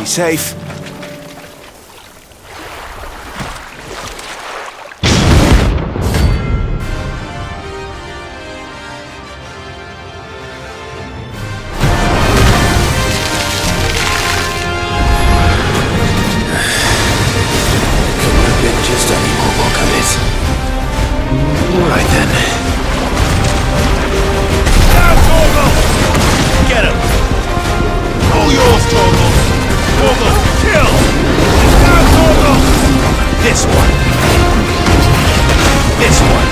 Safe. Just any more walk of it. Alright then. Down, Torgal! Get him! All yours, Torgal! Torgal, kill! Down, Torgal! This one. This one.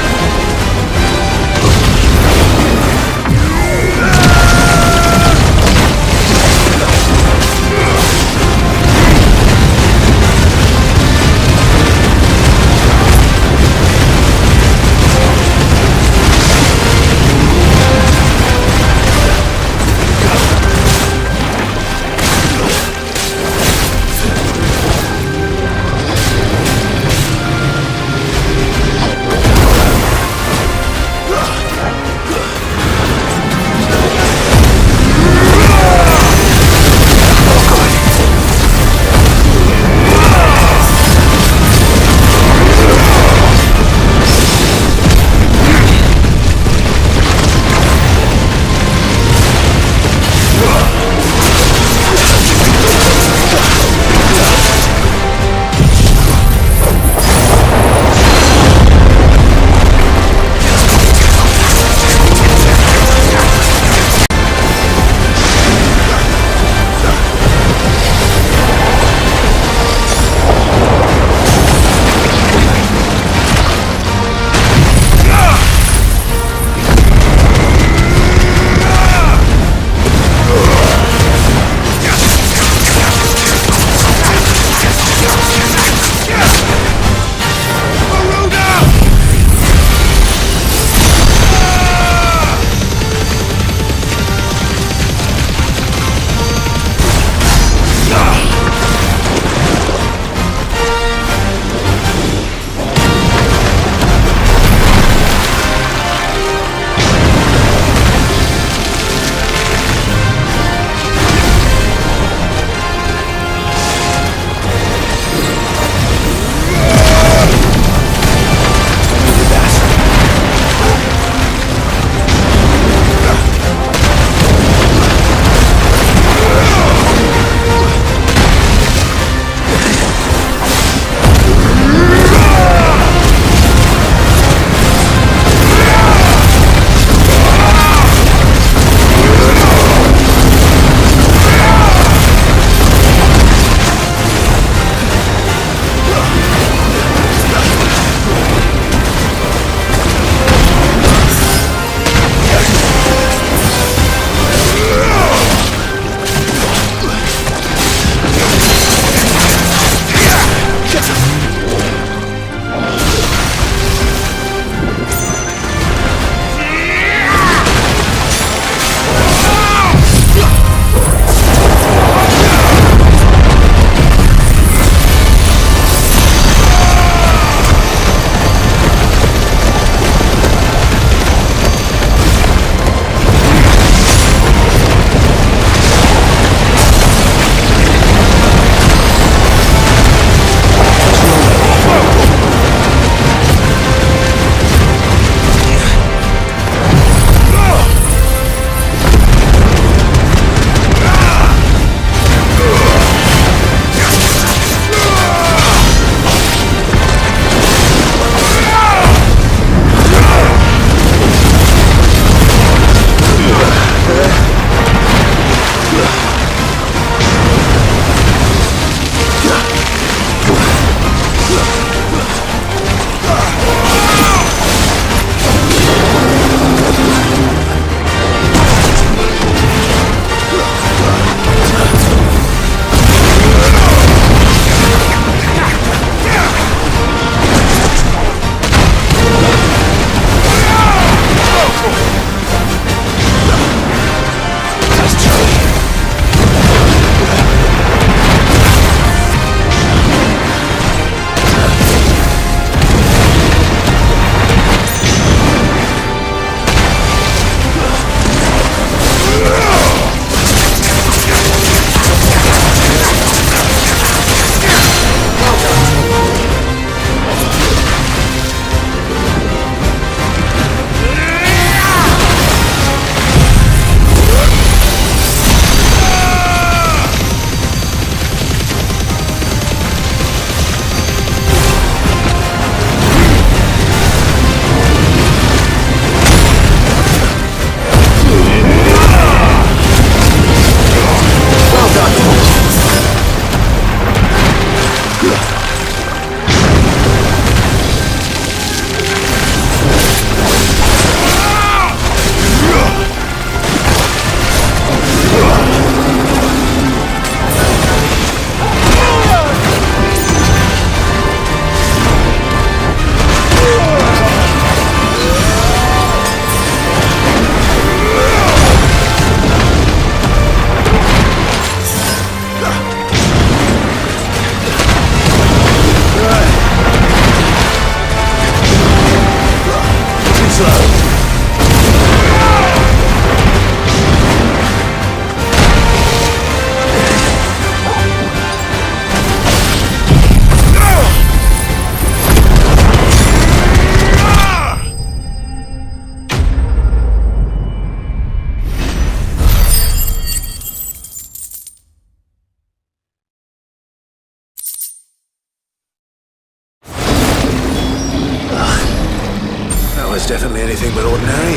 was definitely anything but ordinary.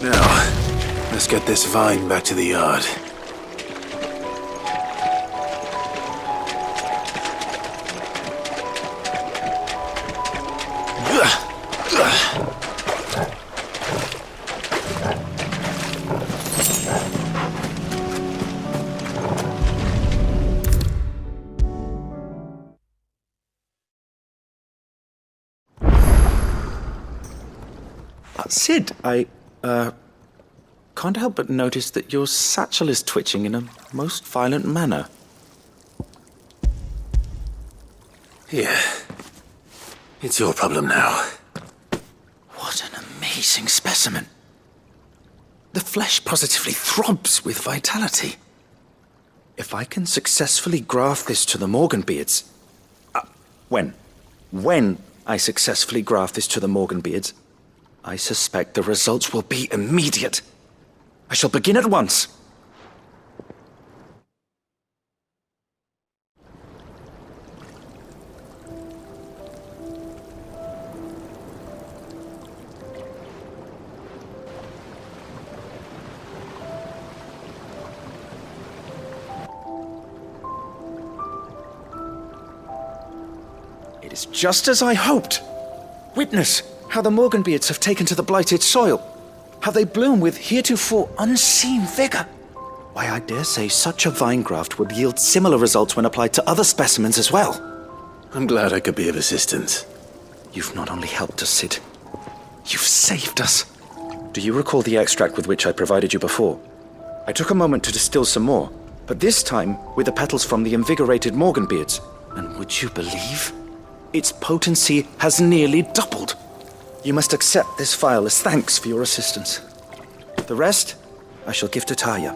Now, let's get this vine back to the yard. Sid, I can't help but notice that your satchel is twitching in a most violent manner. Yeah. It's your problem now. What an amazing specimen. The flesh positively throbs with vitality. If I can successfully graft this to the Morganbeards... When I successfully graft this to the Morganbeards, I suspect the results will be immediate. I shall begin at once. It is just as I hoped. Witness how the Morganbeards have taken to the blighted soil. How they bloom with heretofore unseen vigor. Why, I dare say such a vine graft would yield similar results when applied to other specimens as well. I'm glad I could be of assistance. You've not only helped us, Sid, you've saved us. Do you recall the extract with which I provided you before? I took a moment to distill some more, but this time with the petals from the invigorated Morganbeards. And would you believe? Its potency has nearly doubled. You must accept this vial as thanks for your assistance. The rest, I shall give to Taya.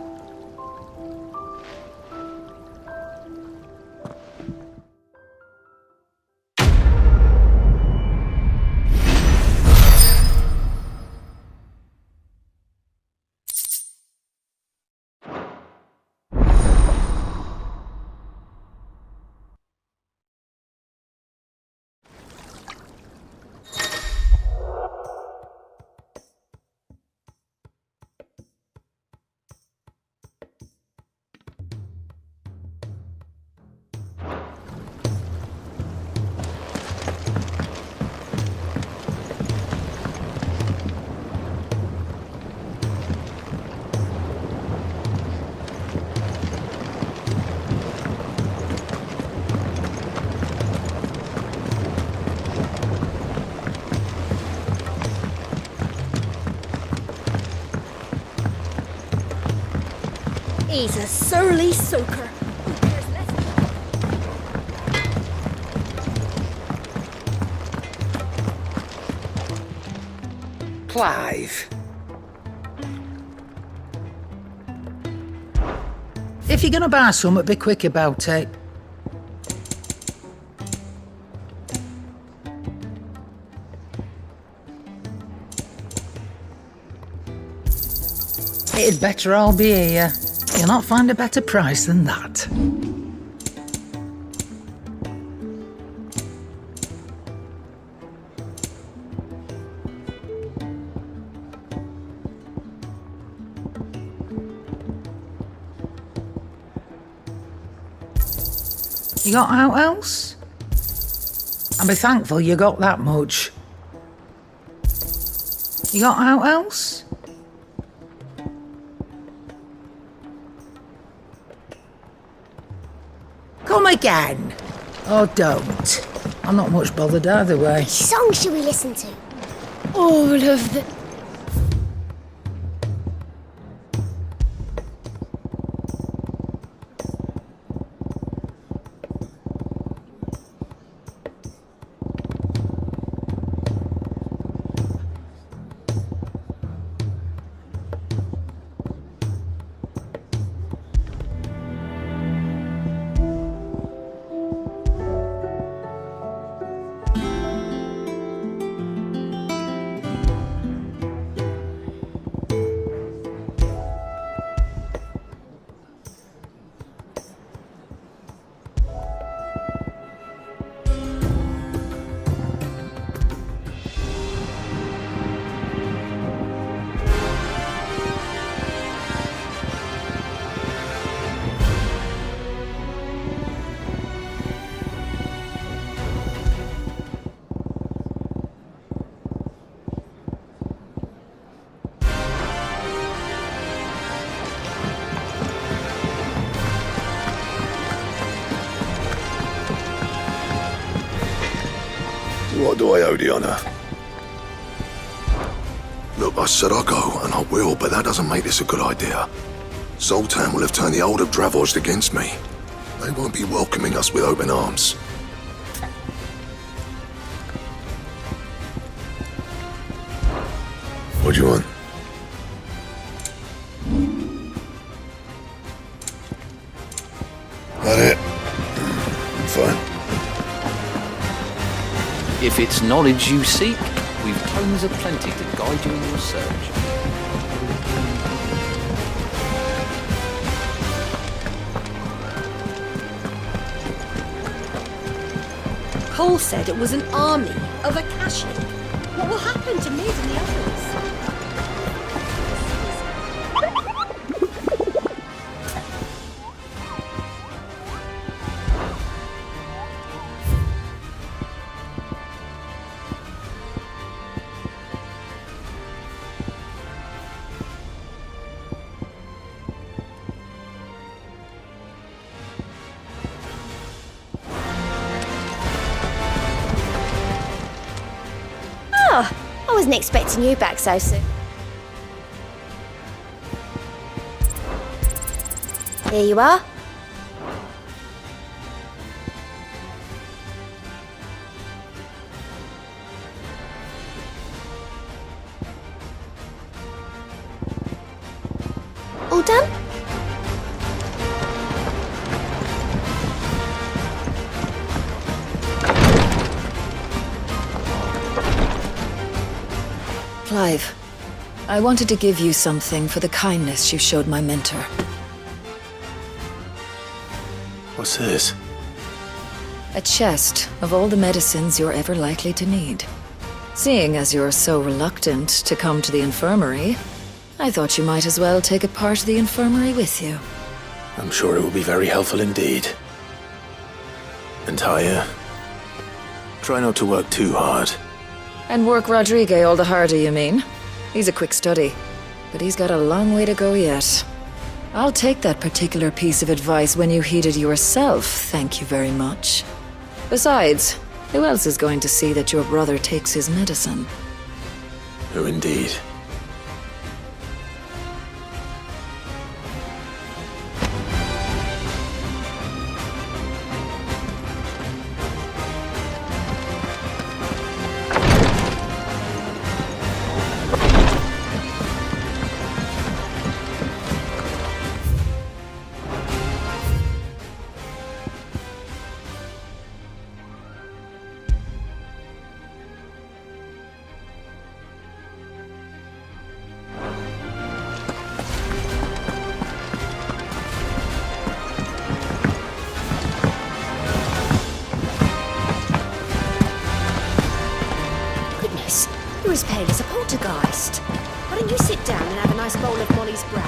He's a surly soaker. Clive. If you're gonna buy something, be quick about it. It'd better all be here. You'll not find a better price than that. You got out else? And be thankful you got that much. You got out else? Come again. Or don't. I'm not much bothered either way. Which song should we listen to? All of the... do I owe the honor? Look, I said I'll go, and I will, but that doesn't make this a good idea. Zoltan will have turned the old of Dravost against me. They won't be welcoming us with open arms. What do you want? That it? Fine. If it's knowledge you seek, we've clones aplenty to guide you in your search. Cole said it was an army of Akashi. What will happen to Mid and the others? I wasn't expecting you back so soon. Here you are. All done? Clive, I wanted to give you something for the kindness you showed my mentor. What's this? A chest of all the medicines you're ever likely to need. Seeing as you're so reluctant to come to the infirmary, I thought you might as well take a part of the infirmary with you. I'm sure it will be very helpful indeed. And Taya, try not to work too hard. And work Rodrigue all the harder, you mean? He's a quick study, but he's got a long way to go yet. I'll take that particular piece of advice when you heed it yourself, thank you very much. Besides, who else is going to see that your brother takes his medicine? Who indeed? You're as pale as a poltergeist. Why don't you sit down and have a nice bowl of Molly's bran?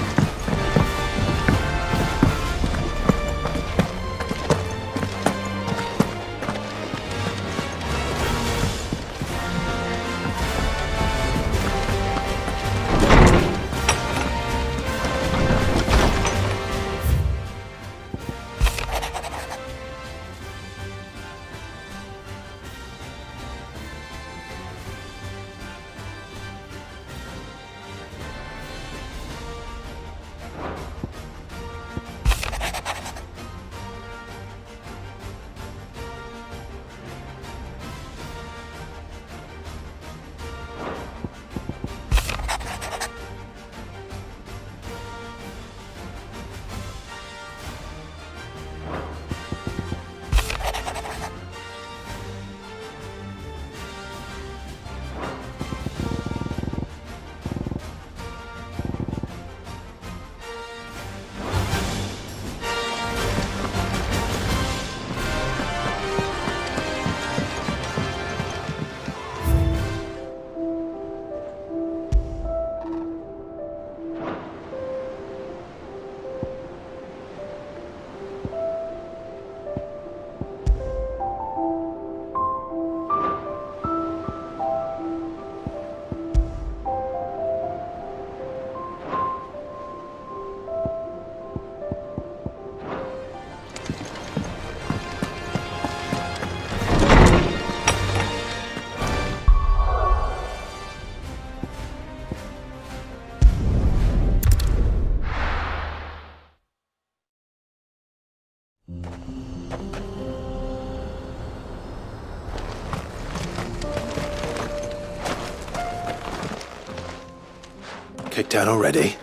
Kicked out already?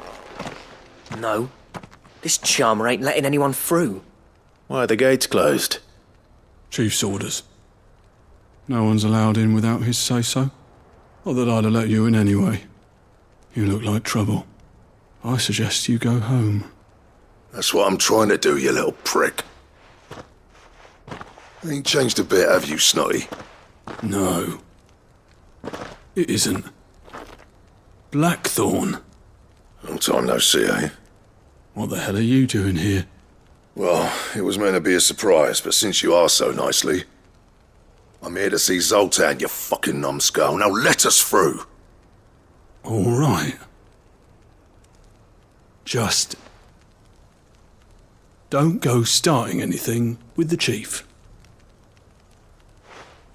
No. This charmer ain't letting anyone through. Why are the gates closed? Chief's orders. No one's allowed in without his say-so. Not that I'd have let you in anyway. You look like trouble. I suggest you go home. That's what I'm trying to do, you little prick. Ain't changed a bit, have you, Snotty? No. It isn't. Blackthorn. Long time no see, eh? What the hell are you doing here? Well, it was meant to be a surprise, but since you are so nicely, I'm here to see Zoltan, you fucking numbskull. Now let us through. All right. Just don't go starting anything with the chief.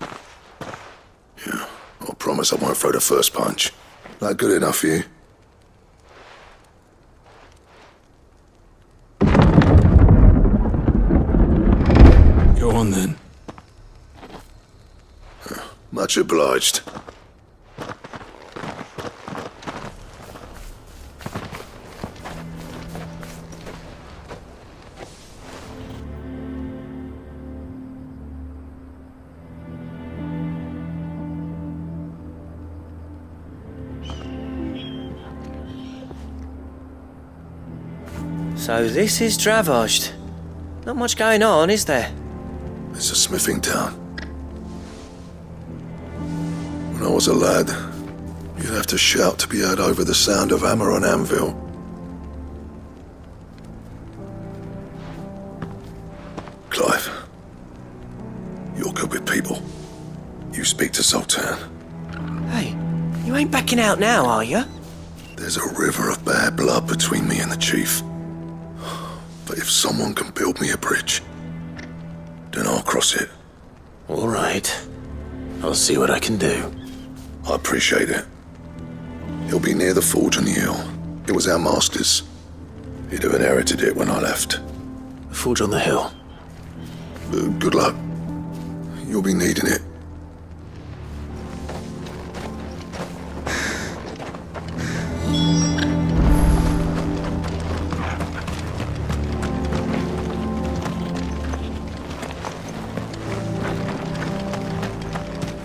Yeah, I promise I won't throw the first punch. That good enough for you? Go on then. Much obliged. So this is Dravosht. Not much going on, is there? It's a smithing town. When I was a lad, you'd have to shout to be heard over the sound of hammer on anvil. Clive, you're good with people. You speak to Zoltan. Hey, you ain't backing out now, are you? There's a river of bad blood between me and the chief. But if someone can build me a bridge, then I'll cross it. All right. I'll see what I can do. I appreciate it. He'll be near the forge on the hill. It was our master's. He'd have inherited it when I left. The forge on the hill. Good luck. You'll be needing it.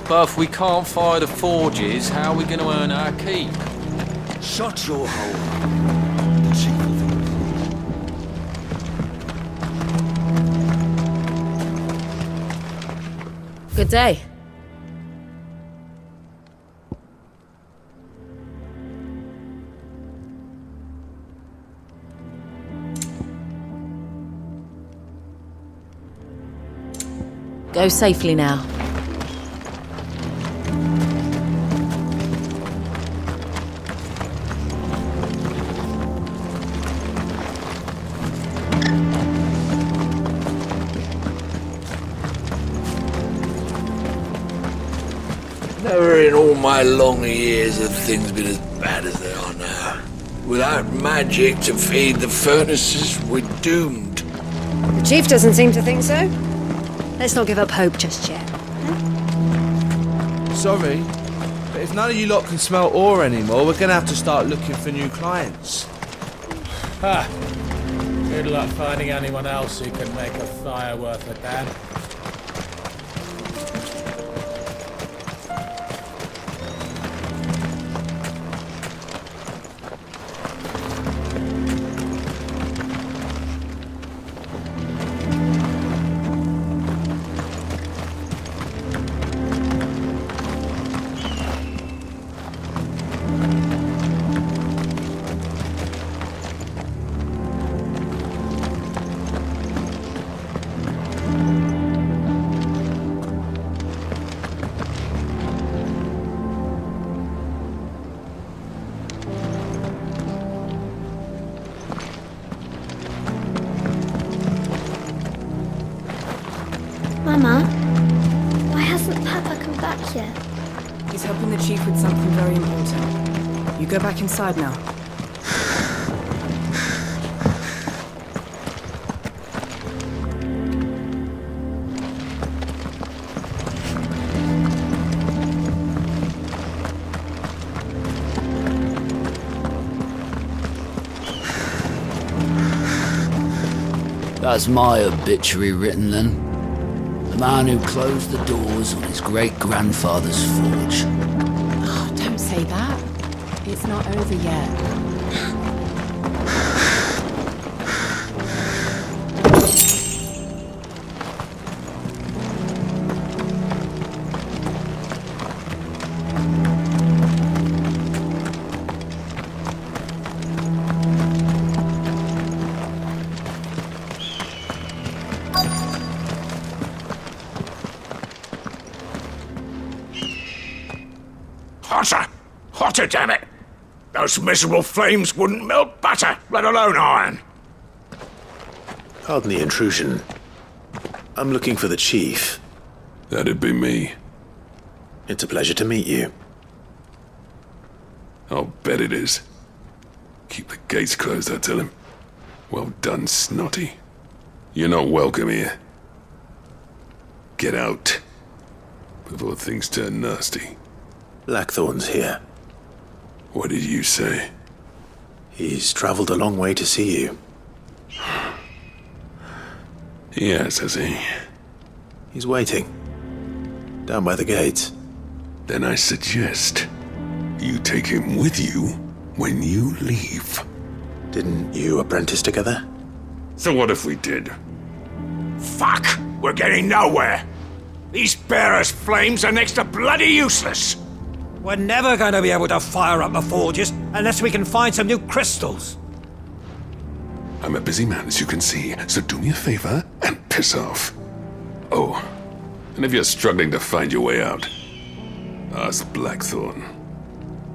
But if we can't fire the forges, how are we going to earn our keep? Shut your hole. The chief will Good day. Go safely now. Never in all my long years have things been as bad as they are now. Without magic to feed the furnaces, we're doomed. The chief doesn't seem to think so. Let's not give up hope just yet. Sorry, but if none of you lot can smell ore anymore, we're gonna have to start looking for new clients. Ha! Good luck finding anyone else who can make a fire worth a damn. Mama, why hasn't Papa come back yet? He's helping the chief with something very important. You go back inside now. That's my obituary written then. The man who closed the doors on his great-grandfather's forge. Oh, don't say that. It's not over yet. Hotter! Hotter, damn it! Those miserable flames wouldn't melt butter, let alone iron. Pardon the intrusion. I'm looking for the chief. That'd be me. It's a pleasure to meet you. I'll bet it is. Keep the gates closed, I tell him. Well done, Snotty. You're not welcome here. Get out. Before things turn nasty. Blackthorn's here. What did you say? He's traveled a long way to see you. Yes, has he? He's waiting. Down by the gates. Then I suggest you take him with you when you leave. Didn't you apprentice together? So what if we did? Fuck! We're getting nowhere! These bearers' flames are next to bloody useless! We're never going to be able to fire up the forges unless we can find some new crystals. I'm a busy man, as you can see, so do me a favor and piss off. Oh, and if you're struggling to find your way out, ask Blackthorn.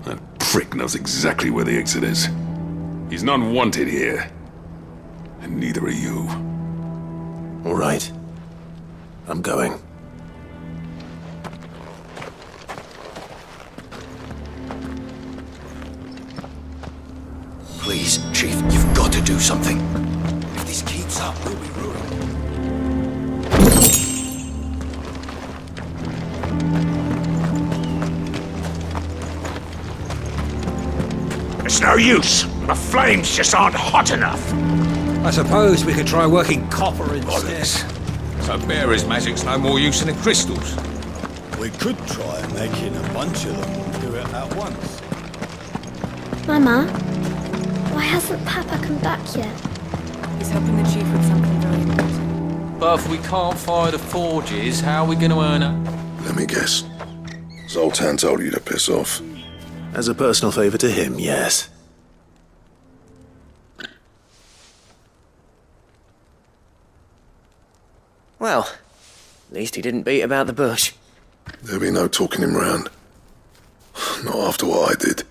That prick knows exactly where the exit is. He's not wanted here. And neither are you. All right. I'm going. Please, Chief, you've got to do something. If this keeps up, we'll be ruined. It's no use. The flames just aren't hot enough. I suppose we could try working copper instead. So bearer's magic's no more use than the crystals. We could try making a bunch of them and do it at once. Mama, why hasn't Papa come back yet? He's helping the chief with something very important. But if we can't fire the forges, how are we going to earn it? Let me guess. Zoltan told you to piss off. As a personal favor to him, yes. Well, at least he didn't beat about the bush. There'll be no talking him round. Not after what I did.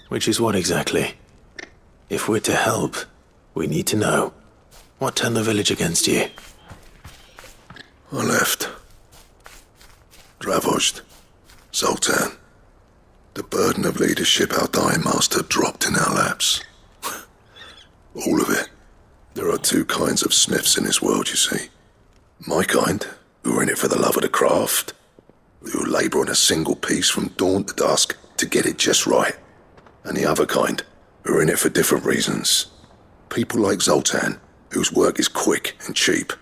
Which is what exactly? If we're to help, we need to know. What turned the village against you? I left. Dravozd. Zoltan. The burden of leadership our dying master dropped in our laps. All of it. There are two kinds of smiths in this world, you see. My kind, who are in it for the love of the craft, who labour on a single piece from dawn to dusk to get it just right. And the other kind, who are in it for different reasons. People like Zoltan, whose work is quick and cheap.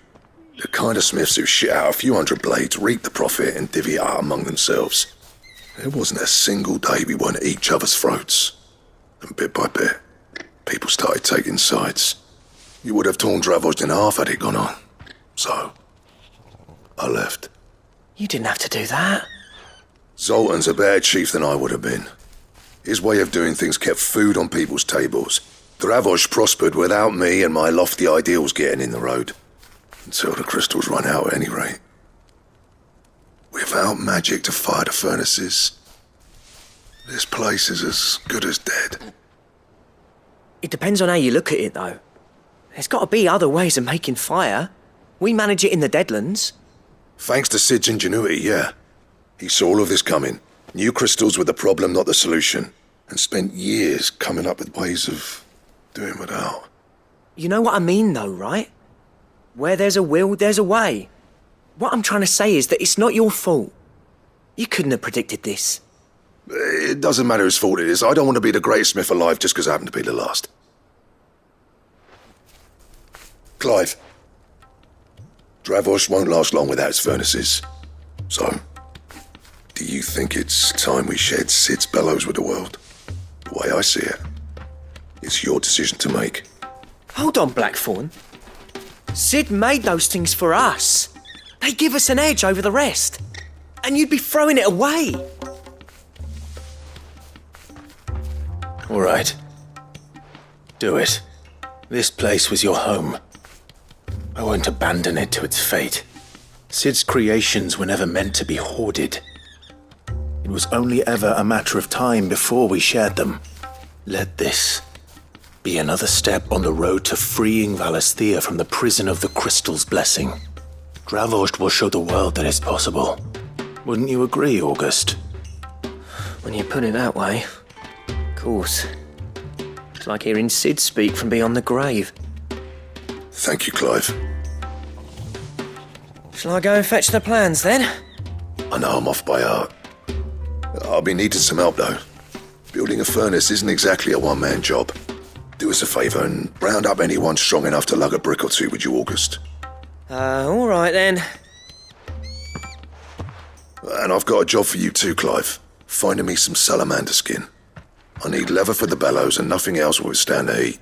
The kind of smiths who shit out a few hundred blades, reap the profit and divvy it out among themselves. There wasn't a single day we weren't at each other's throats. And bit by bit, people started taking sides. You would have torn Dravozd in half had it gone on. So, I left. You didn't have to do that. Zoltan's a better chief than I would have been. His way of doing things kept food on people's tables. Dravozd prospered without me and my lofty ideals getting in the road. Until the crystals run out at any rate. Without magic to fire the furnaces, this place is as good as dead. It depends on how you look at it, though. There's got to be other ways of making fire. We manage it in the Deadlands. Thanks to Sid's ingenuity, yeah. He saw all of this coming. Knew crystals were the problem, not the solution. And spent years coming up with ways of doing without. You know what I mean, though, right? Where there's a will, there's a way. What I'm trying to say is that it's not your fault. You couldn't have predicted this. It doesn't matter whose fault it is. I don't want to be the greatest smith alive just because I happen to be the last. Clive, Dravosh won't last long without its furnaces. So, do you think it's time we shared Sid's bellows with the world? The way I see it, it's your decision to make. Hold on, Blackthorn. Sid made those things for us. They give us an edge over the rest. And you'd be throwing it away. All right. Do it. This place was your home. I won't abandon it to its fate. Sid's creations were never meant to be hoarded. It was only ever a matter of time before we shared them. Let this be another step on the road to freeing Valisthea from the prison of the Crystal's blessing. Dravost will show the world that it's possible. Wouldn't you agree, August? When you put it that way, of course. It's like hearing Sid speak from beyond the grave. Thank you, Clive. Shall I go and fetch the plans, then? I know I'm off by heart. I'll be needing some help, though. Building a furnace isn't exactly a one-man job. Do us a favour and round up anyone strong enough to lug a brick or two with you, August. All right, then. And I've got a job for you too, Clive. Finding me some salamander skin. I need leather for the bellows and nothing else will withstand the heat.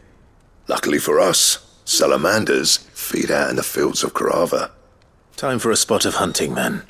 Luckily for us, salamanders feed out in the fields of Carava. Time for a spot of hunting, then.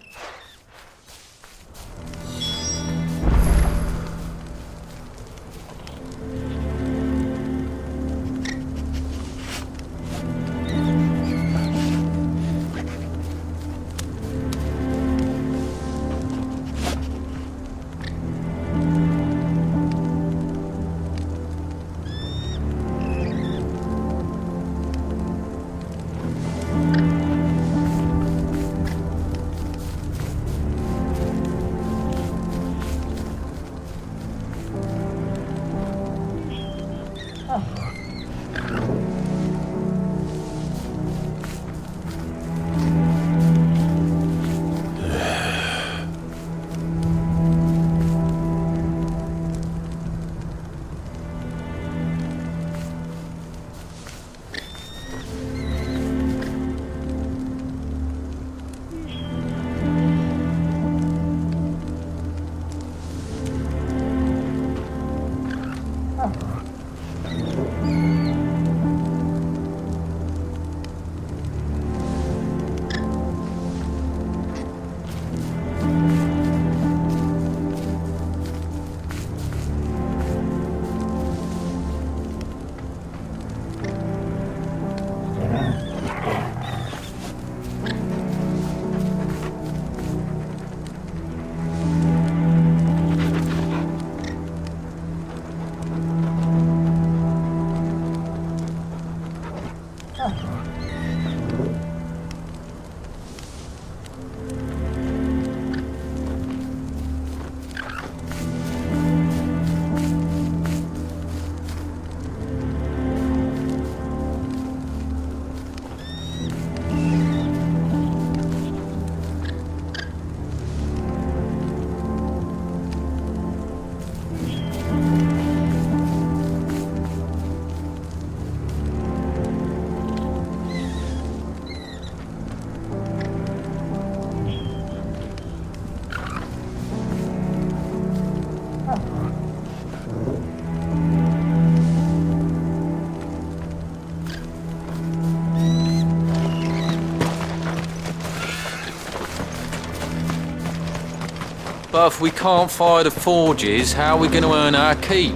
But if we can't fire the forges, how are we going to earn our keep?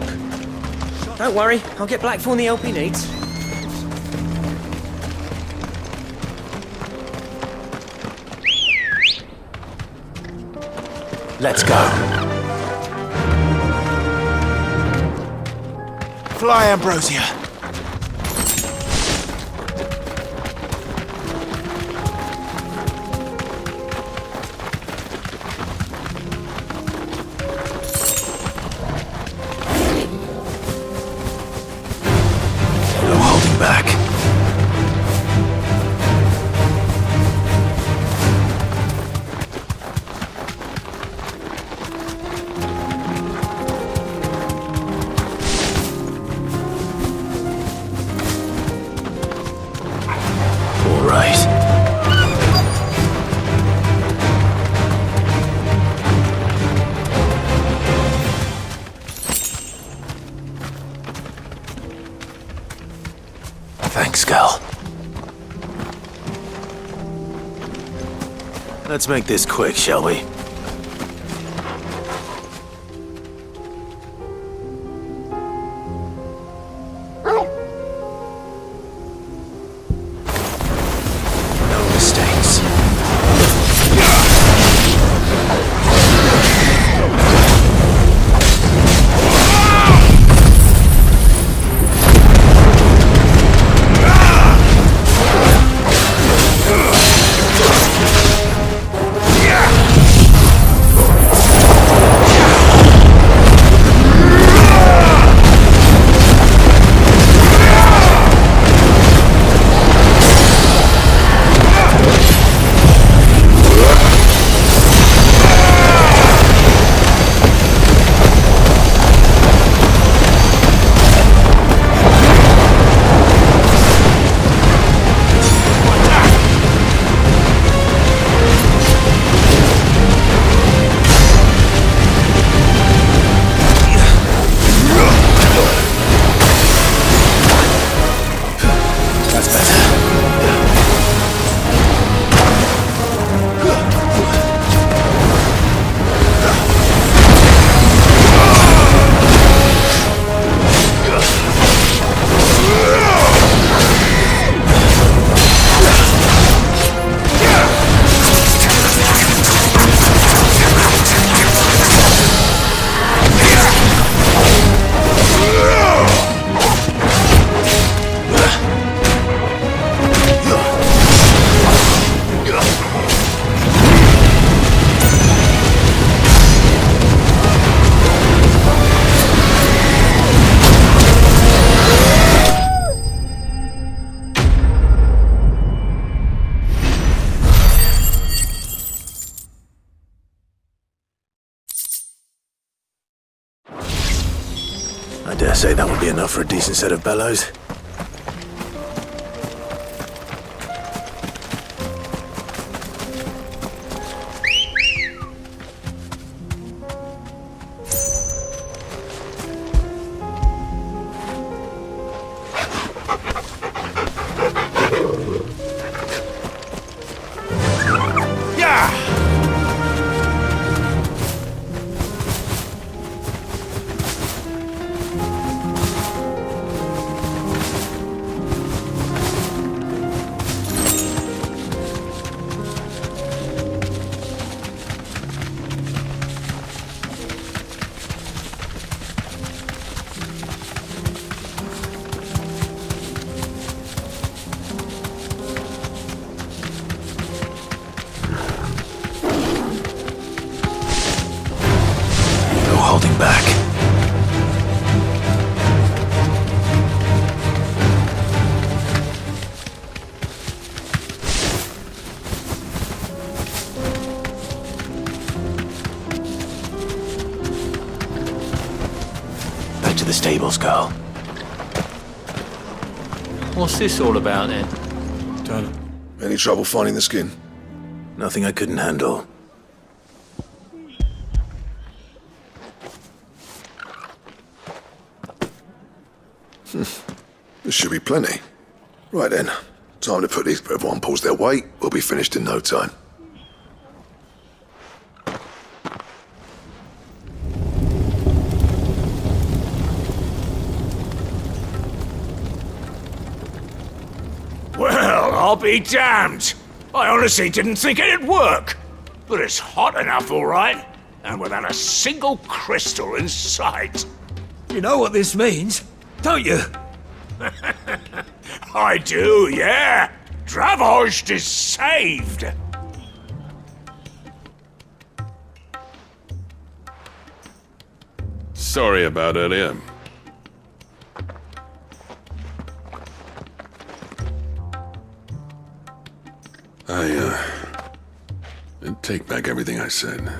Don't worry, I'll get Blackthorn the help he needs. Let's go. Fly, Ambrosia. No holding back. Let's make this quick, shall we? No mistakes. I dare say that would be enough for a decent set of bellows. Holding back. Back to the stables, Carl. What's this all about then? Don't. Any trouble finding the skin? Nothing I couldn't handle. There should be plenty. Right then. Time to put these. Everyone pulls their weight. We'll be finished in no time. Well, I'll be damned. I honestly didn't think it'd work. But it's hot enough, all right. And without a single crystal in sight. You know what this means, don't you? I do, yeah. Dravost is saved. Sorry about earlier. I take back everything I said.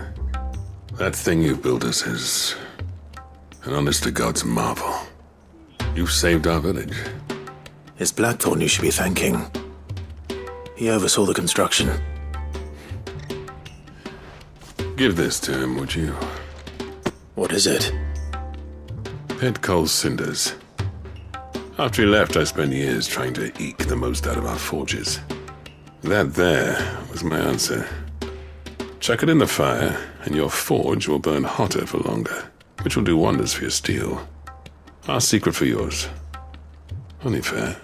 That thing you built us is an honest-to-God's marvel. You've saved our village. It's Blackthorn you should be thanking. He oversaw the construction. Give this to him, would you? What is it? Pet Cole's cinders. After he left, I spent years trying to eke the most out of our forges. That there was my answer. Chuck it in the fire, and your forge will burn hotter for longer, which will do wonders for your steel. Our secret for yours. Only fair.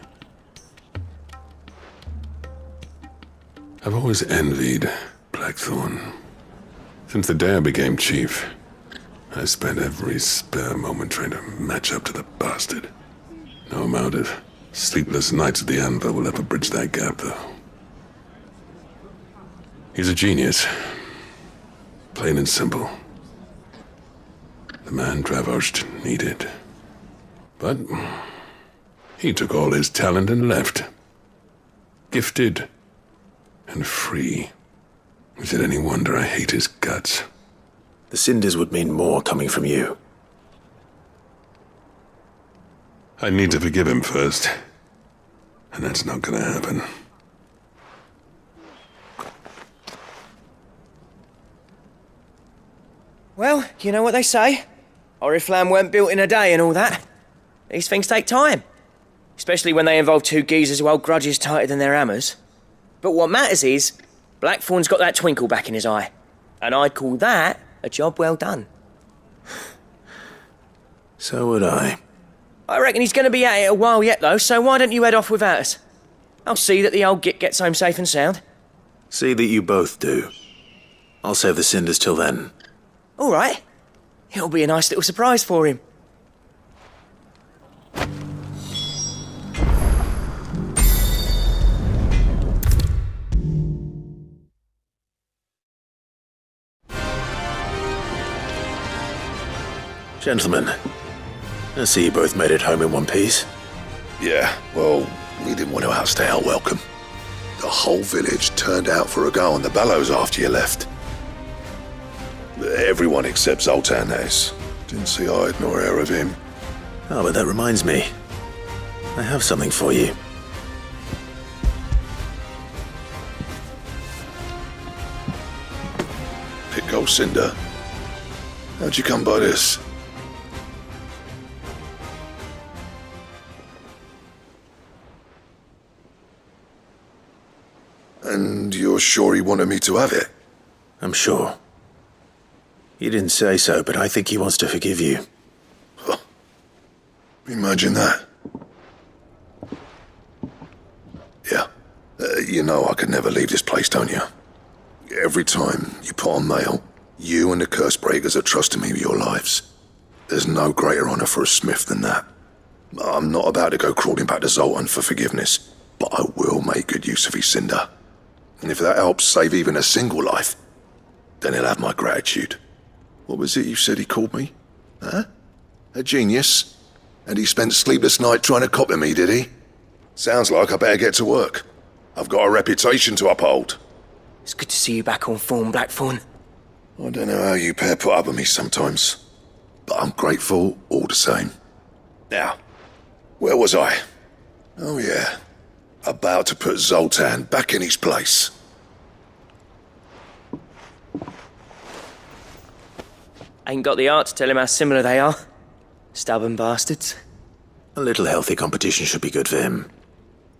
I've always envied Blackthorn. Since the day I became chief, I spent every spare moment trying to match up to the bastard. No amount of sleepless nights at the anvil will ever bridge that gap, though. He's a genius. Plain and simple. The man Dravost needed. But he took all his talent and left. Gifted and free. Is it any wonder I hate his guts? The cinders would mean more coming from you. I need to forgive him first. And that's not gonna happen. Well, you know what they say. Oriflamme weren't built in a day and all that. These things take time. Especially when they involve two geezers who hold grudges tighter than their hammers. But what matters is, Blackthorn's got that twinkle back in his eye. And I'd call that a job well done. So would I. I reckon he's going to be at it a while yet, though, so why don't you head off without us? I'll see that the old git gets home safe and sound. See that you both do. I'll save the cinders till then. All right. It'll be a nice little surprise for him. Gentlemen, I see you both made it home in one piece. Yeah, well, we didn't want to outstay our welcome. The whole village turned out for a go on the bellows after you left. Everyone except Zoltan, that is. Didn't see hide nor hair of him. Oh, but that reminds me. I have something for you. Pick old Cinder. How'd you come by this? And you're sure he wanted me to have it? I'm sure. He didn't say so, but I think he wants to forgive you. Huh. Imagine that. Yeah. You know I could never leave this place, don't you? Every time you put on mail, you and the curse breakers are trusting me with your lives. There's no greater honor for a smith than that. I'm not about to go crawling back to Zoltan for forgiveness, but I will make good use of his cinder. And if that helps save even a single life, then he'll have my gratitude. What was it you said he called me? Huh? A genius? And he spent sleepless night trying to copy me, did he? Sounds like I better get to work. I've got a reputation to uphold. It's good to see you back on form, Blackthorn. I don't know how you pair put up with me sometimes, but I'm grateful all the same. Now, where was I? Oh yeah, about to put Zoltan back in his place. Ain't got the art to tell him how similar they are. Stubborn bastards. A little healthy competition should be good for him.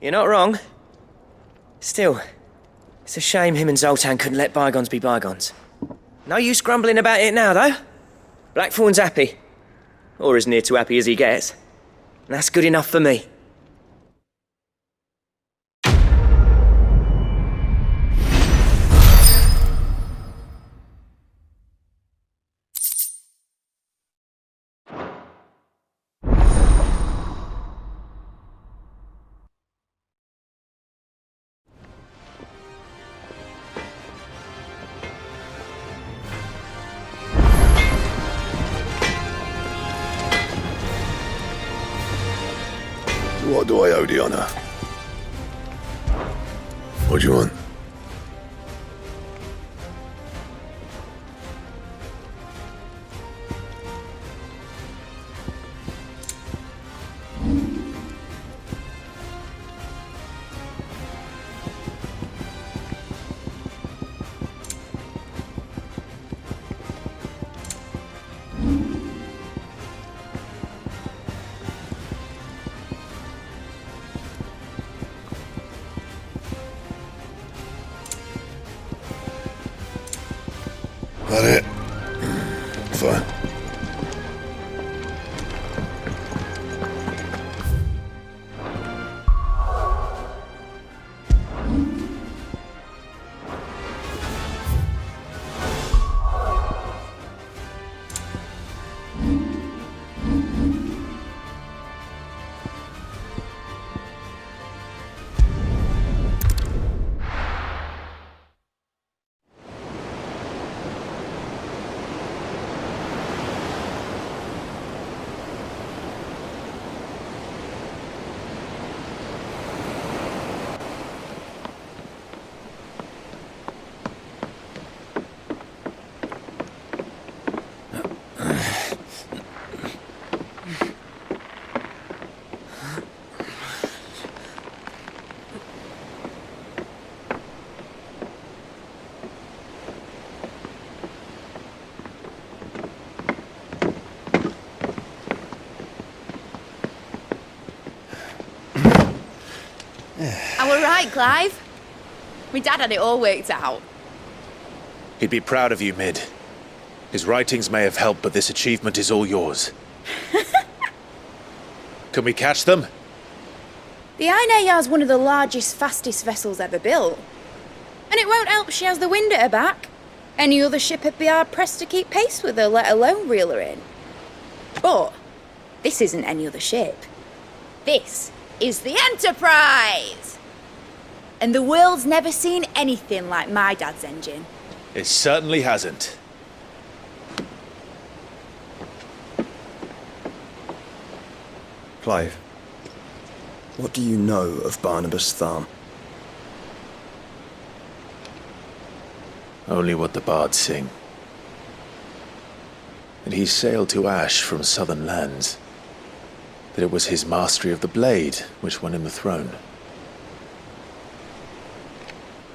You're not wrong. Still, it's a shame him and Zoltan couldn't let bygones be bygones. No use grumbling about it now, though. Blackthorn's happy. Or as near to happy as he gets. And that's good enough for me. What do I owe the honor? What do you want? That it? Fine. I were right, Clive. My dad had it all worked out. He'd be proud of you, Mid. His writings may have helped, but this achievement is all yours. Can we catch them? The Ainayar's one of the largest, fastest vessels ever built. And it won't help she has the wind at her back. Any other ship would be hard-pressed to keep pace with her, let alone reel her in. But this isn't any other ship. This is the Enterprise! And the world's never seen anything like my dad's engine. It certainly hasn't. Clive, what do you know of Barnabas Tharm? Only what the bards sing. And he sailed to Ash from southern lands. That it was his mastery of the blade which won him the throne.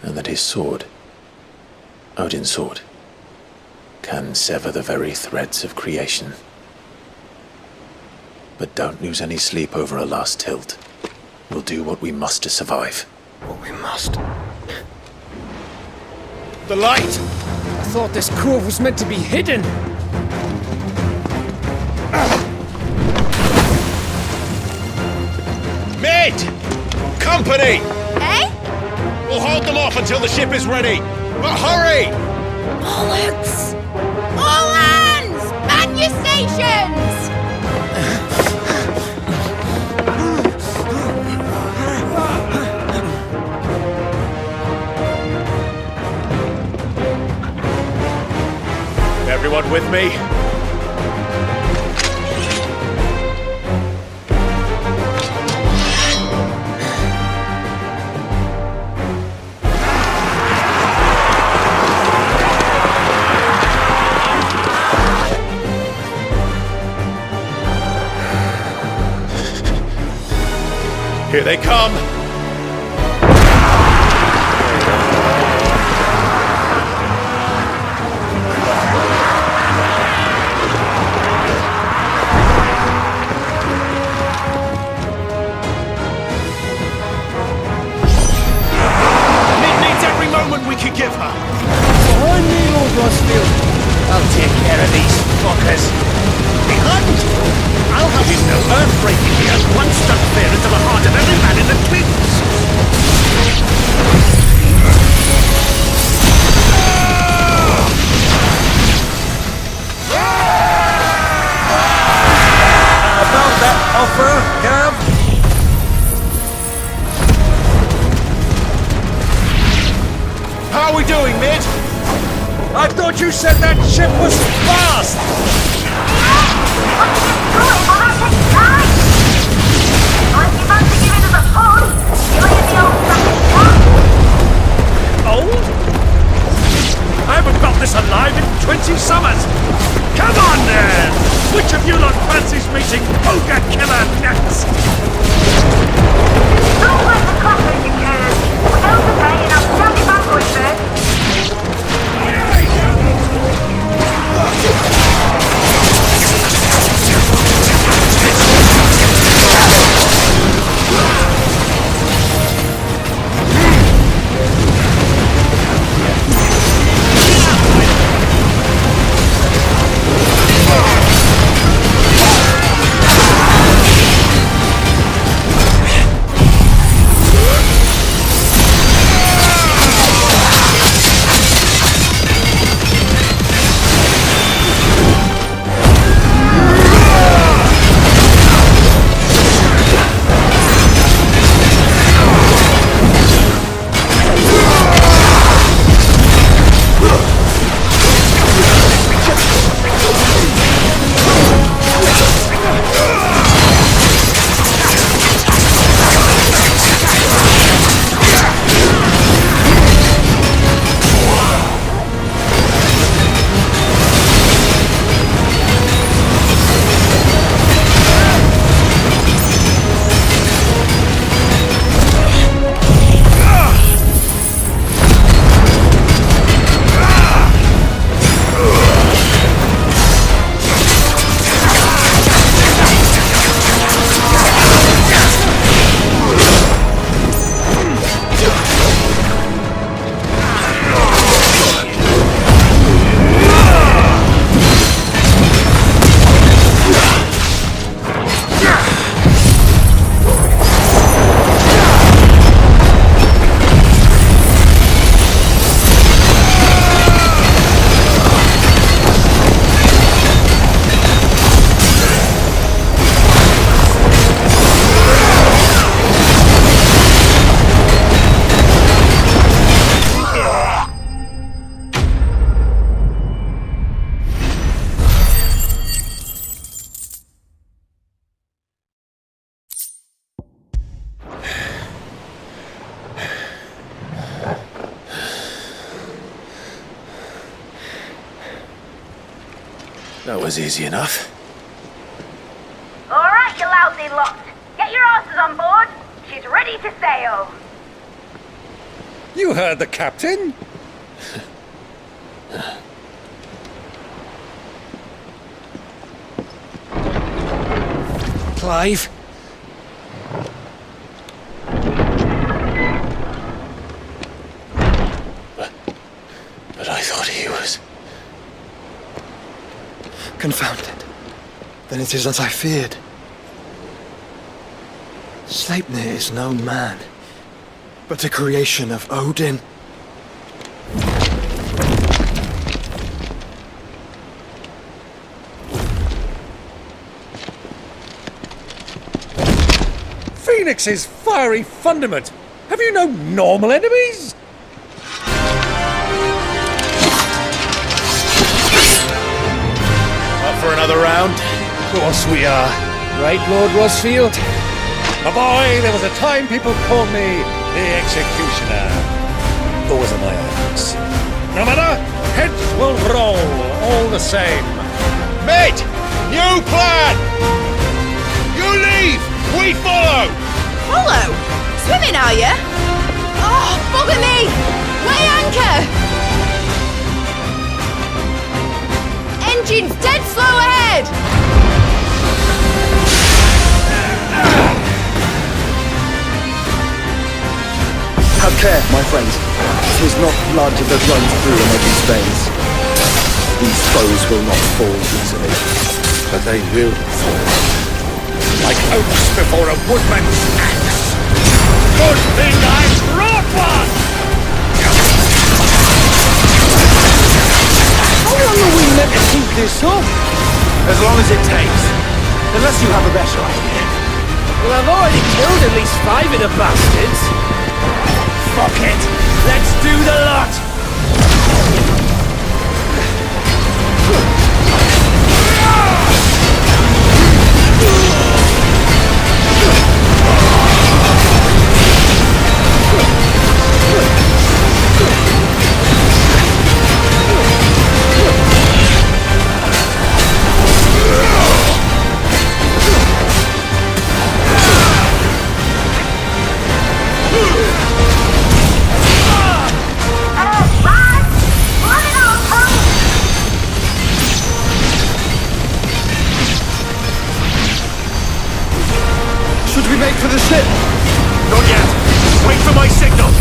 And that his sword, Odin's sword, can sever the very threads of creation. But don't lose any sleep over a last tilt. We'll do what we must to survive. What we must? The light! I thought this cove was meant to be hidden! Mid! Company! Eh? We'll hold them off until the ship is ready! But hurry! Bollocks! All hands! Man your stations! Everyone with me? Here they come! We could give her. Behind me, Lord Rosfield. I'll take care of these fuckers. Behind! I'll have you know earth-breaking here once struck fear into the heart of every man in the twins. About that offer, Gav? How are we doing, Mid? I thought you said that ship was fast! Old? I haven't felt this alive in 20 summers! Come on then! Which of you lot fancies meeting Ogre Killer next? Don't let the clockers you can. Without the pay and I'll stand it back with it. was easy enough. Alright, you lousy lot. Get your asses on board. She's ready to sail. You heard the captain. Clive? But I thought he was... Confounded. Then it is as I feared. Sleipnir is no man, but a creation of Odin. Phoenix's fiery fundament. Have you no normal enemies? Up for another round? Of course we are. Right, Lord Rosfield? My boy, there was a time people called me the Executioner. Those are my hands. No matter, heads will roll all the same. Mate! New plan! You leave! We follow! Follow? Swimming, are you? Oh, bugger me! Weigh anchor! Engine's dead slow ahead! Have care, my friends. It is not blood that runs through Omega's veins. These foes will not fall easily. But they will fall. Like oaks before a woodman's axe. Good thing I brought one! How long are we meant to keep this up? As long as it takes. Unless you have a better idea. Well, I've already killed at least 5 of the bastards. Fuck it. Let's do the lot. Should we make for the ship? Not yet. Wait for my signal.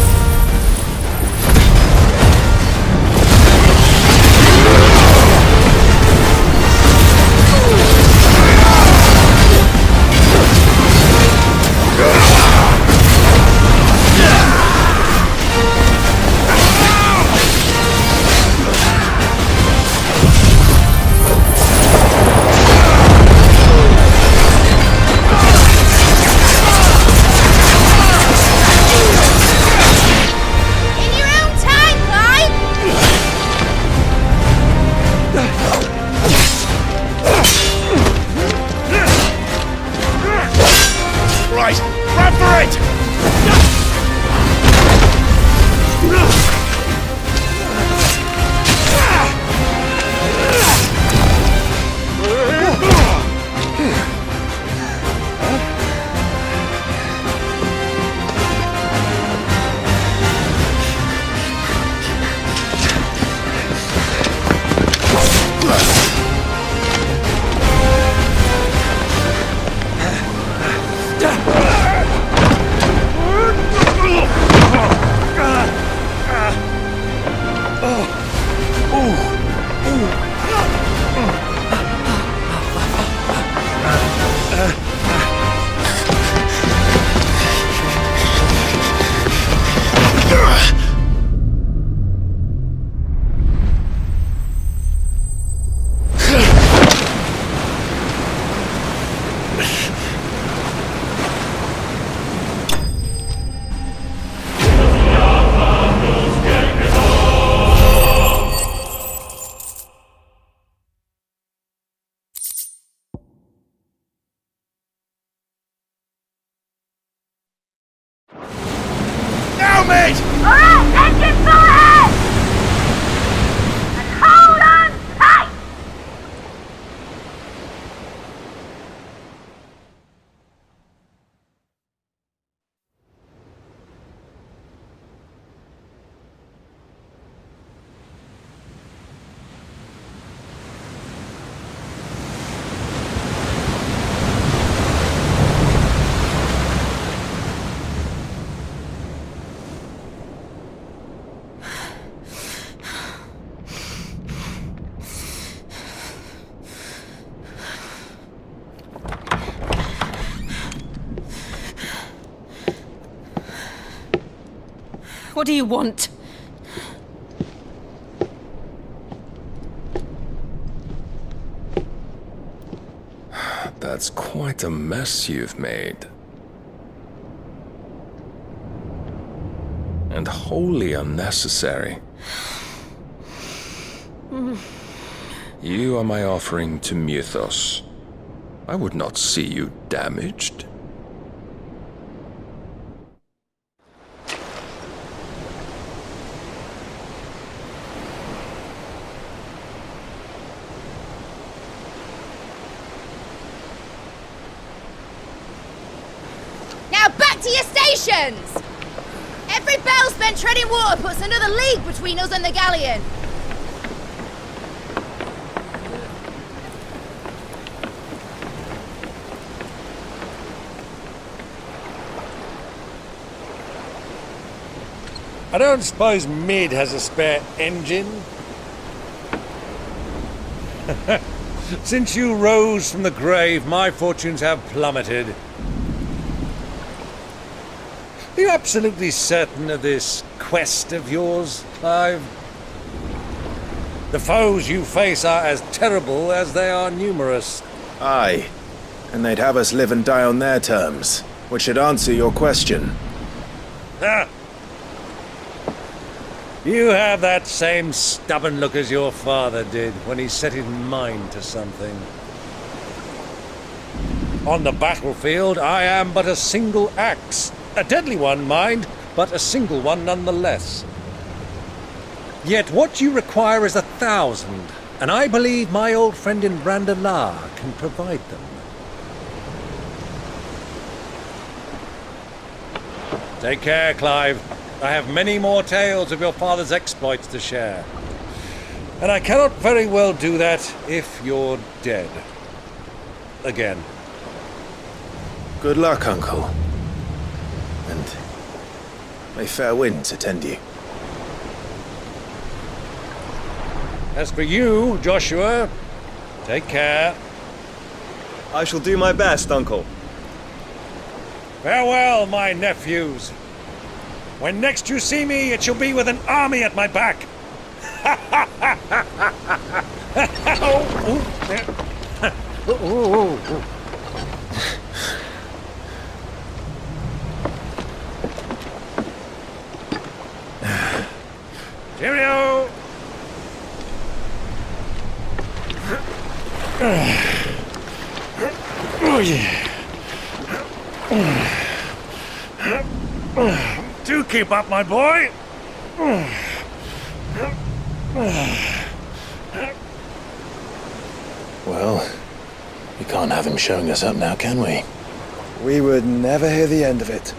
What do you want? That's quite a mess you've made. And wholly unnecessary. You are my offering to Mythos. I would not see you damaged. Now back to your stations! Every bell spent treading water puts another league between us and the galleon. I don't suppose Mid has a spare engine? Since you rose from the grave, my fortunes have plummeted. Are you absolutely certain of this quest of yours, Clive? The foes you face are as terrible as they are numerous. Aye, and they'd have us live and die on their terms, which should answer your question. Ah! You have that same stubborn look as your father did when he set his mind to something. On the battlefield, I am but a single axe. A deadly one, mind, but a single one nonetheless. Yet what you require is 1,000, and I believe my old friend in Randalar can provide them. Take care, Clive. I have many more tales of your father's exploits to share. And I cannot very well do that if you're dead. Again. Good luck, Uncle. And may fair winds attend you. As for you, Joshua, take care. I shall do my best, Uncle. Farewell, my nephews. When next you see me, it shall be with an army at my back. Cheerio! Oh, yeah. Do keep up, my boy. Well, we can't have him showing us up now, can we? We would never hear the end of it.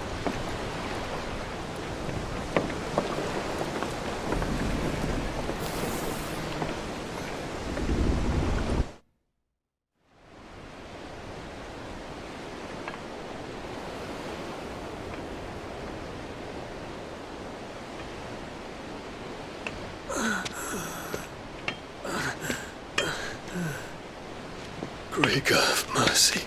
Great God of mercy.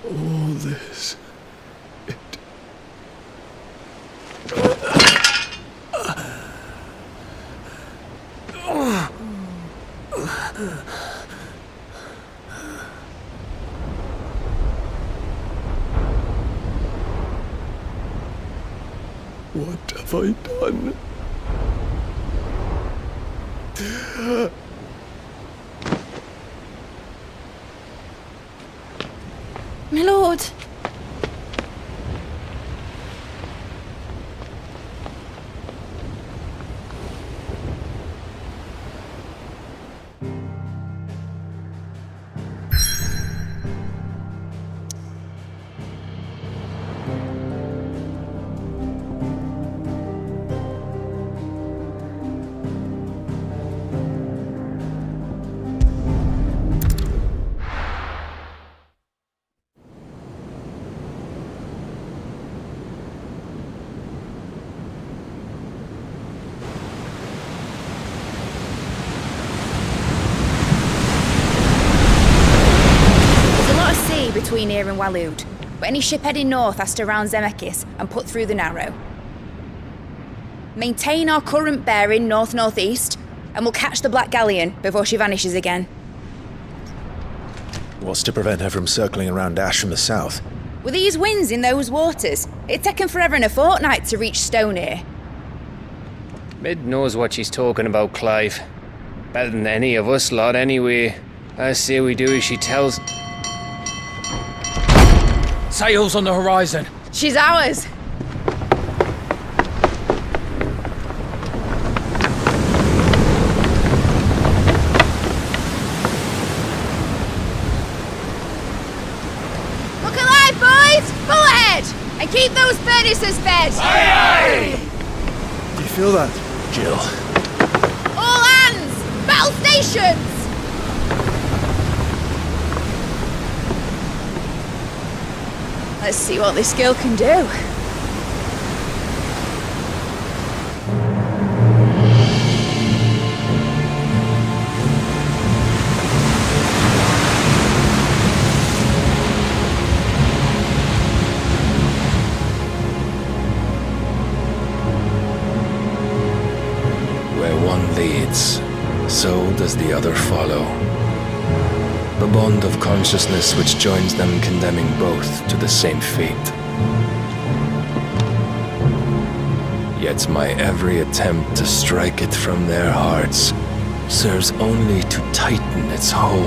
All this. What have I done? My lord. between here and Waloed, but any ship heading north has to round Zemeckis and put through the Narrow. Maintain our current bearing north-northeast, and we'll catch the Black Galleon before she vanishes again. What's to prevent her from circling around Ash from the south? With these winds in those waters, it'd taken forever and a fortnight to reach Stonehenge. Mid knows what she's talking about, Clive. Better than any of us lot, anyway. I say we do as she tells. Sails on the horizon. She's ours. Look alive, boys! Full ahead! And keep those furnaces fed! Aye, aye! Do you feel that? Jill. All hands! Battle stations! Let's see what this girl can do. Where one leads, so does the other follow. The bond of consciousness which joins them condemning both to the same fate. Yet my every attempt to strike it from their hearts serves only to tighten its hold.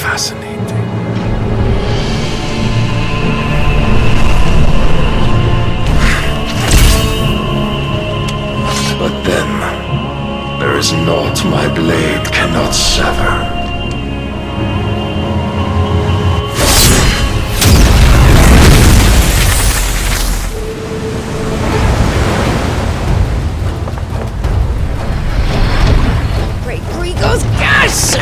Fascinating. But then, there is naught my blade cannot sever. Great Grigor's gas!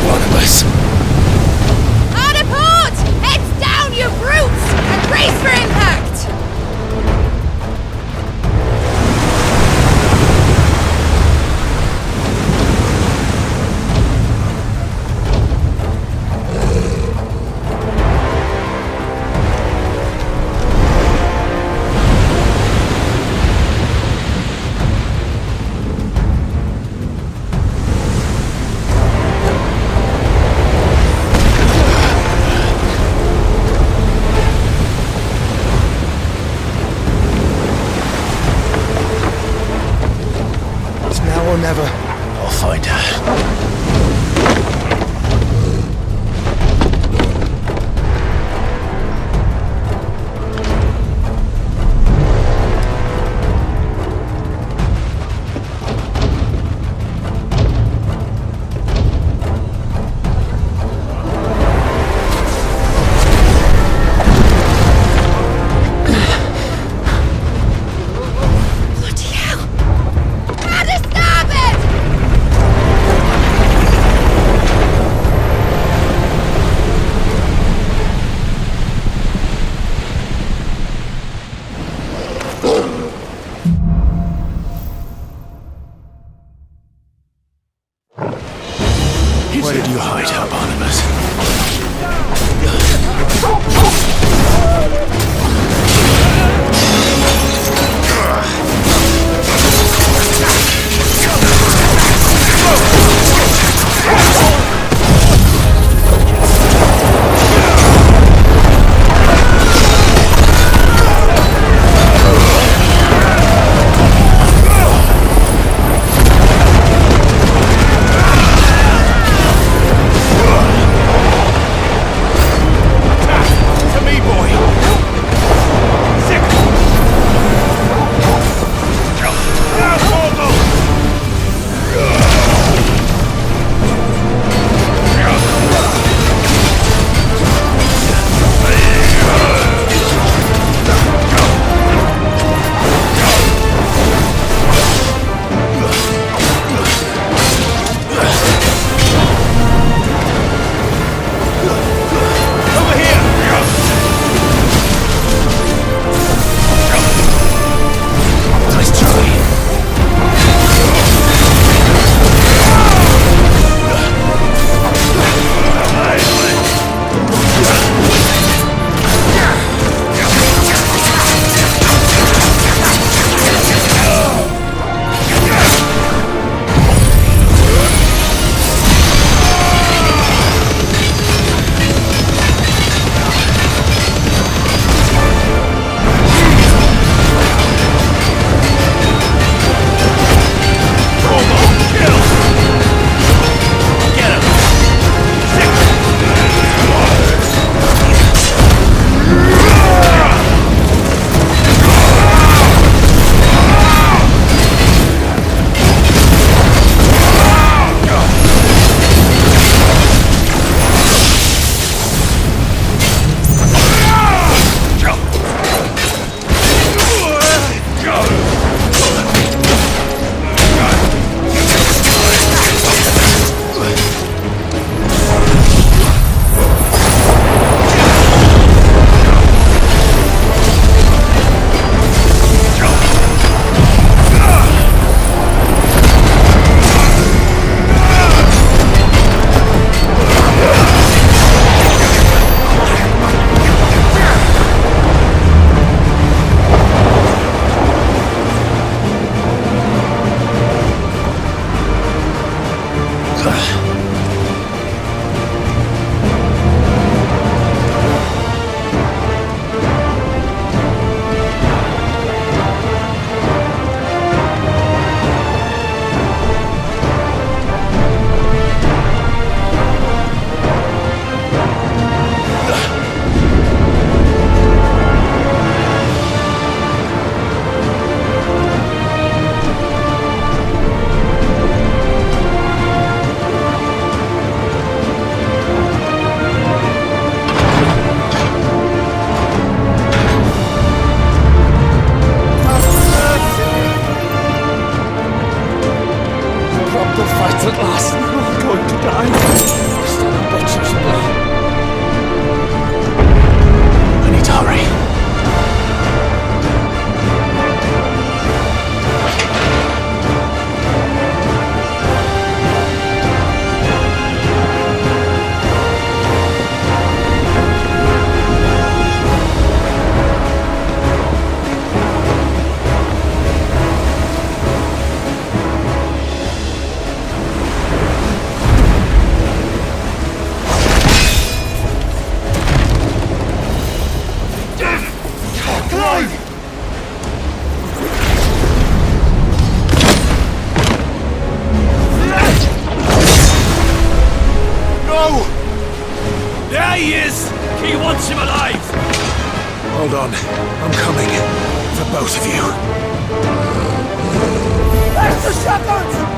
One of us. Heads down, you brutes! And brace for impact! Or never. I'll find her. Bloody hell! At the starboard! Catch him alive! Hold on. I'm coming. For both of you. That's the shotguns!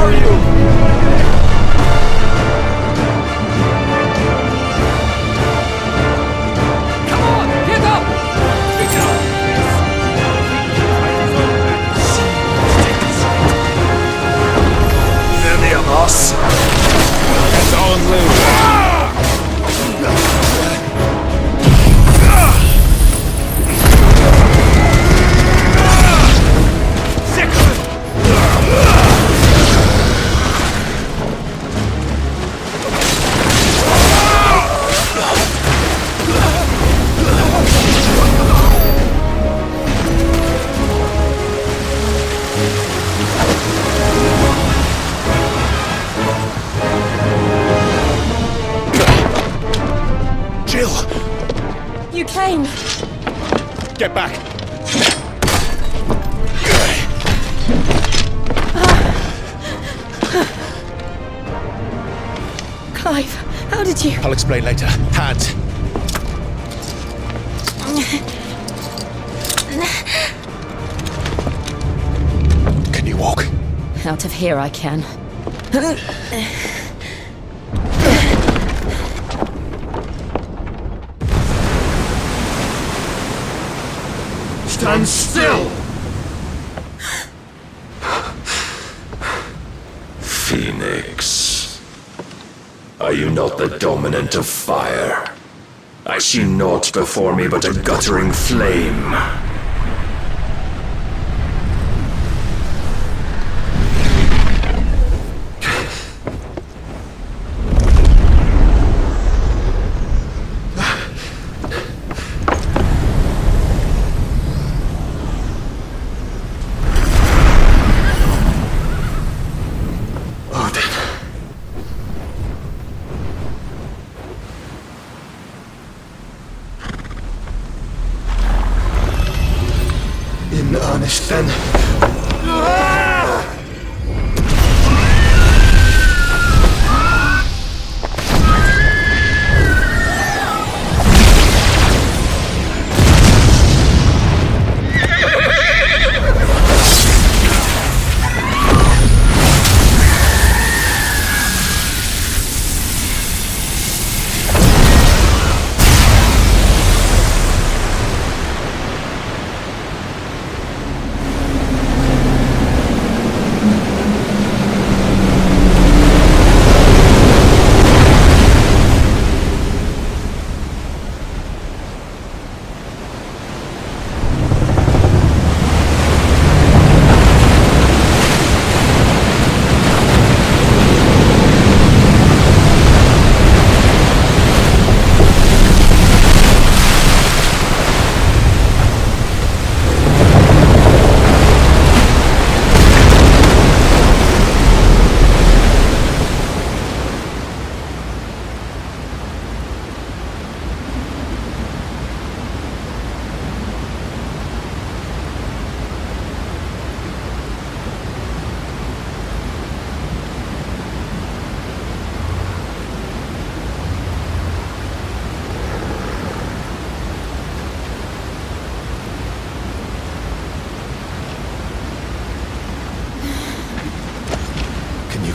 are you? Come on, get up! Get up! Any of us? It's on loose. Jill! You came. Get back! Clive, how did you... I'll explain later. Hands. Can you walk? Out of here I can. Stand still! Phoenix. Are you not the dominant of fire? I see naught before me but a guttering flame. In earnest, then?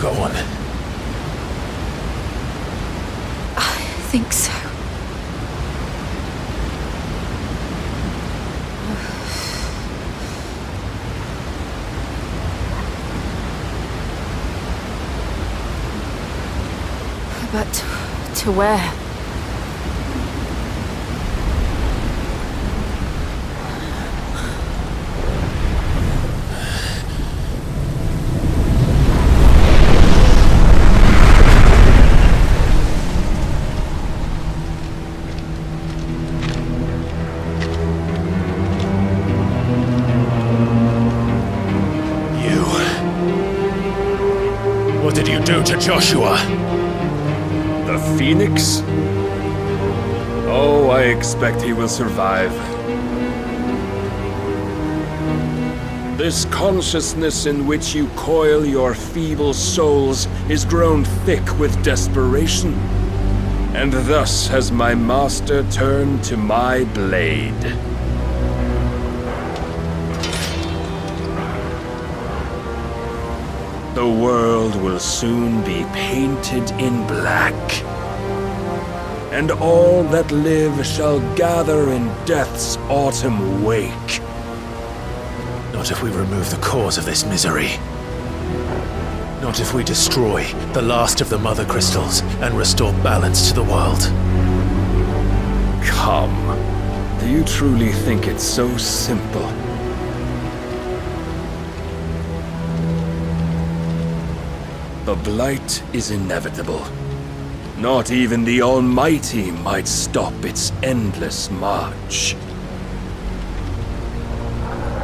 Go on. I think so. But to where? What did you do to Joshua? The Phoenix? Oh, I expect he will survive. This consciousness in which you coil your feeble souls is grown thick with desperation. And thus has my master turned to my blade. The world will soon be painted in black, and all that live shall gather in death's autumn wake. Not if we remove the cause of this misery. Not if we destroy the last of the Mother Crystals and restore balance to the world. Come. Do you truly think it's so simple? The Blight is inevitable. Not even the Almighty might stop its endless march.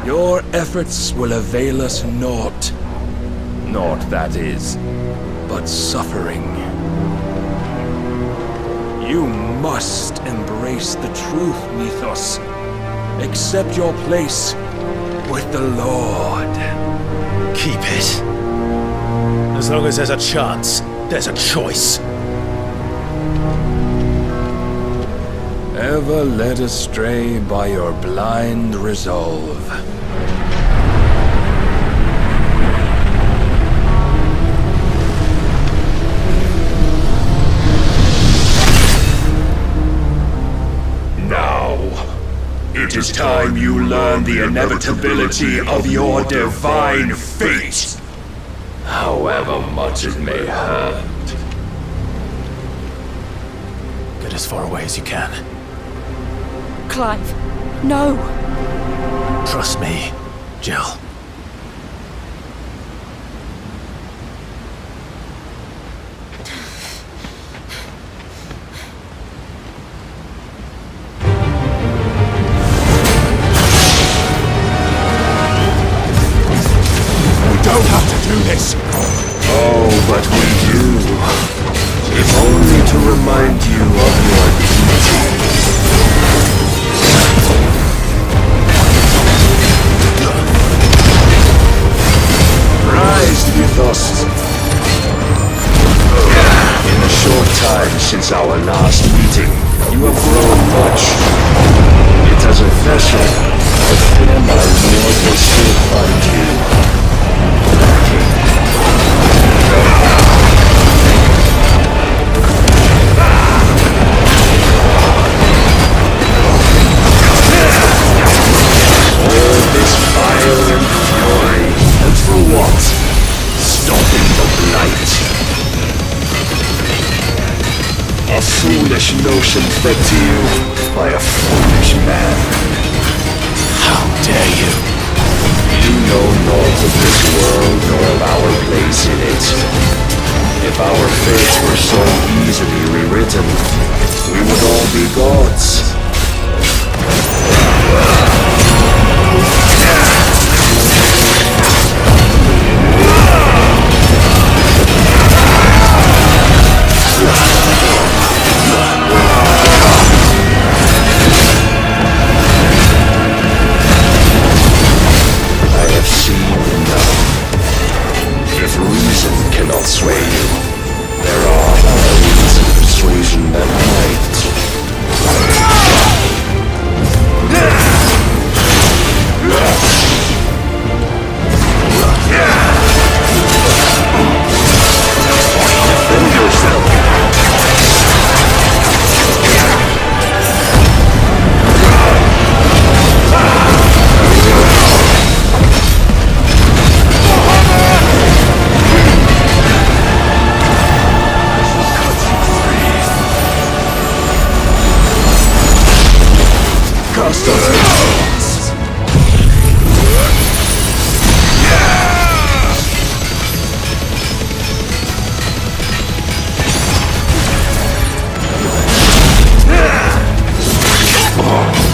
Your efforts will avail us naught. Naught, that is, but suffering. You must embrace the truth, Mythos. Accept your place with the Lord. Keep it. As long as there's a chance, there's a choice. Ever led astray by your blind resolve. Now, it is time you learn the inevitability of your divine fate. However much it may hurt. Get as far away as you can. Clive, no! Trust me, Jill. Don't have to do this! Oh, but we do. If only to remind you of your duty. Rise, Mythos! In the short time since our last meeting, you have grown much. Yet as a vessel, I fear my Lord will still find you. All this fire and fury, and for what? Stopping the Blight. A foolish notion fed to you by a foolish man. How dare you? You know naught of this world nor of our place in it. If our fates were so easily rewritten, we would all be gods. I have seen enough. If reason cannot sway you, there are other means of persuasion that might. Defend yourself.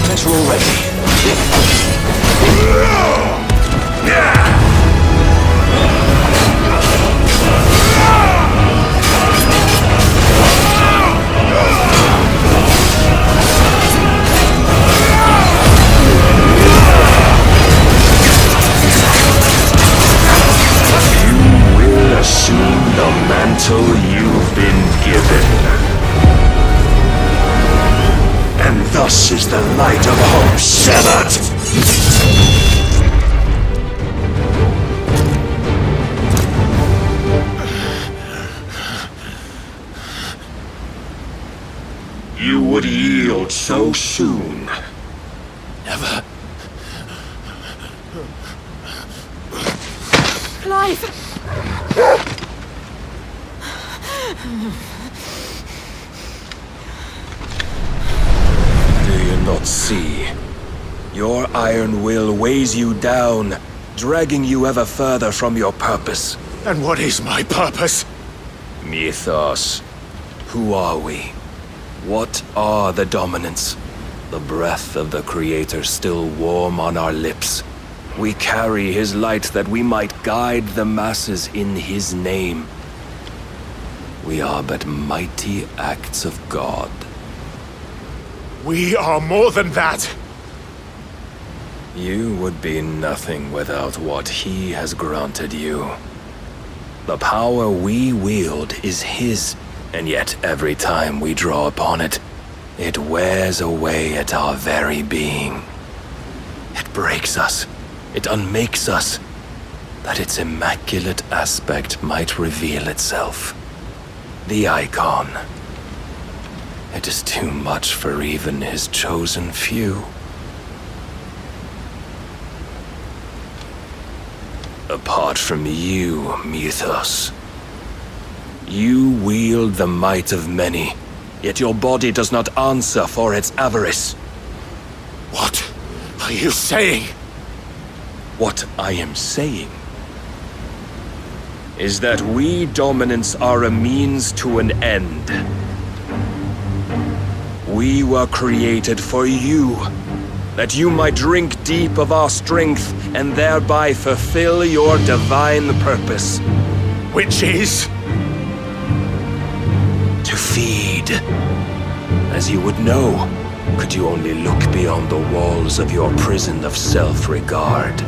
Better already. You will assume the mantle you've been given. And thus is the light of hope severed. would yield so soon. Never. Clive! Do you not see? Your iron will weighs you down, dragging you ever further from your purpose. And what is my purpose? Mythos. Who are we? What are the dominants? The breath of the Creator still warm on our lips. We carry his light that we might guide the masses in his name. We are but mighty acts of God. We are more than that! You would be nothing without what he has granted you. The power we wield is his, and yet every time we draw upon it, it wears away at our very being. It breaks us, it unmakes us, that its immaculate aspect might reveal itself. The icon. It is too much for even his chosen few. Apart from you, Mythos. You wield the might of many, yet your body does not answer for its avarice. What are you saying? What I am saying is that we dominants are a means to an end. We were created for you, that you might drink deep of our strength and thereby fulfill your divine purpose. Which is? To feed. As you would know, could you only look beyond the walls of your prison of self-regard.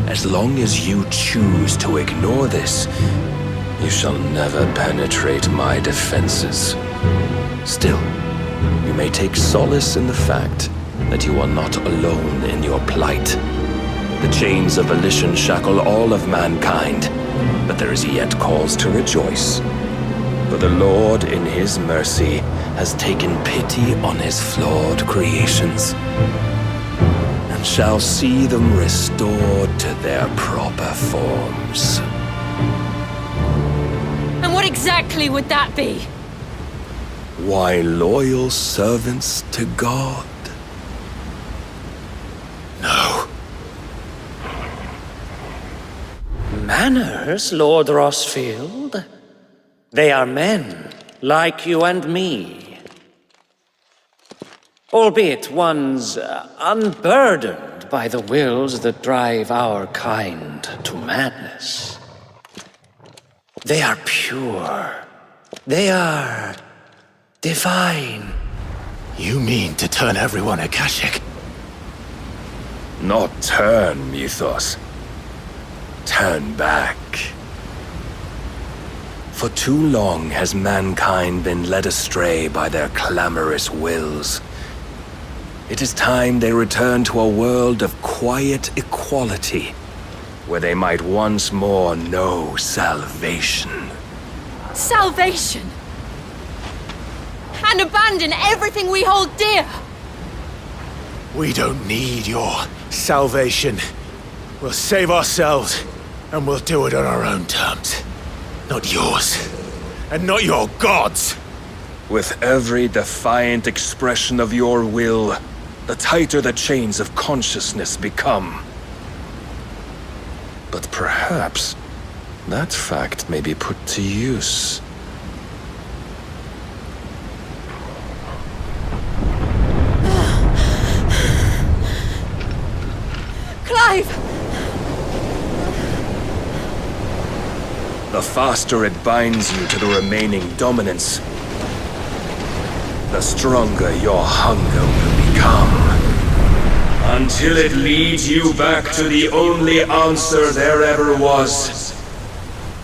As long as you choose to ignore this, you shall never penetrate my defenses. Still, you may take solace in the fact that you are not alone in your plight. The chains of volition shackle all of mankind, but there is yet cause to rejoice. For the Lord in his mercy has taken pity on his flawed creations, and shall see them restored to their proper forms. And what exactly would that be? Why, loyal servants to God. No. Manners, Lord Rossfield? They are men, like you and me. Albeit ones unburdened by the wills that drive our kind to madness. They are pure. They are divine. You mean to turn everyone Akashic? Not turn, Mythos. Turn back. For too long has mankind been led astray by their clamorous wills. It is time they return to a world of quiet equality, where they might once more know salvation. Salvation? And abandon everything we hold dear? We don't need your salvation. We'll save ourselves, and we'll do it on our own terms. Not yours, and not your gods! With every defiant expression of your will, the tighter the chains of consciousness become. But perhaps that fact may be put to use. Clive! The faster it binds you to the remaining dominance, the stronger your hunger will become. Until it leads you back to the only answer there ever was.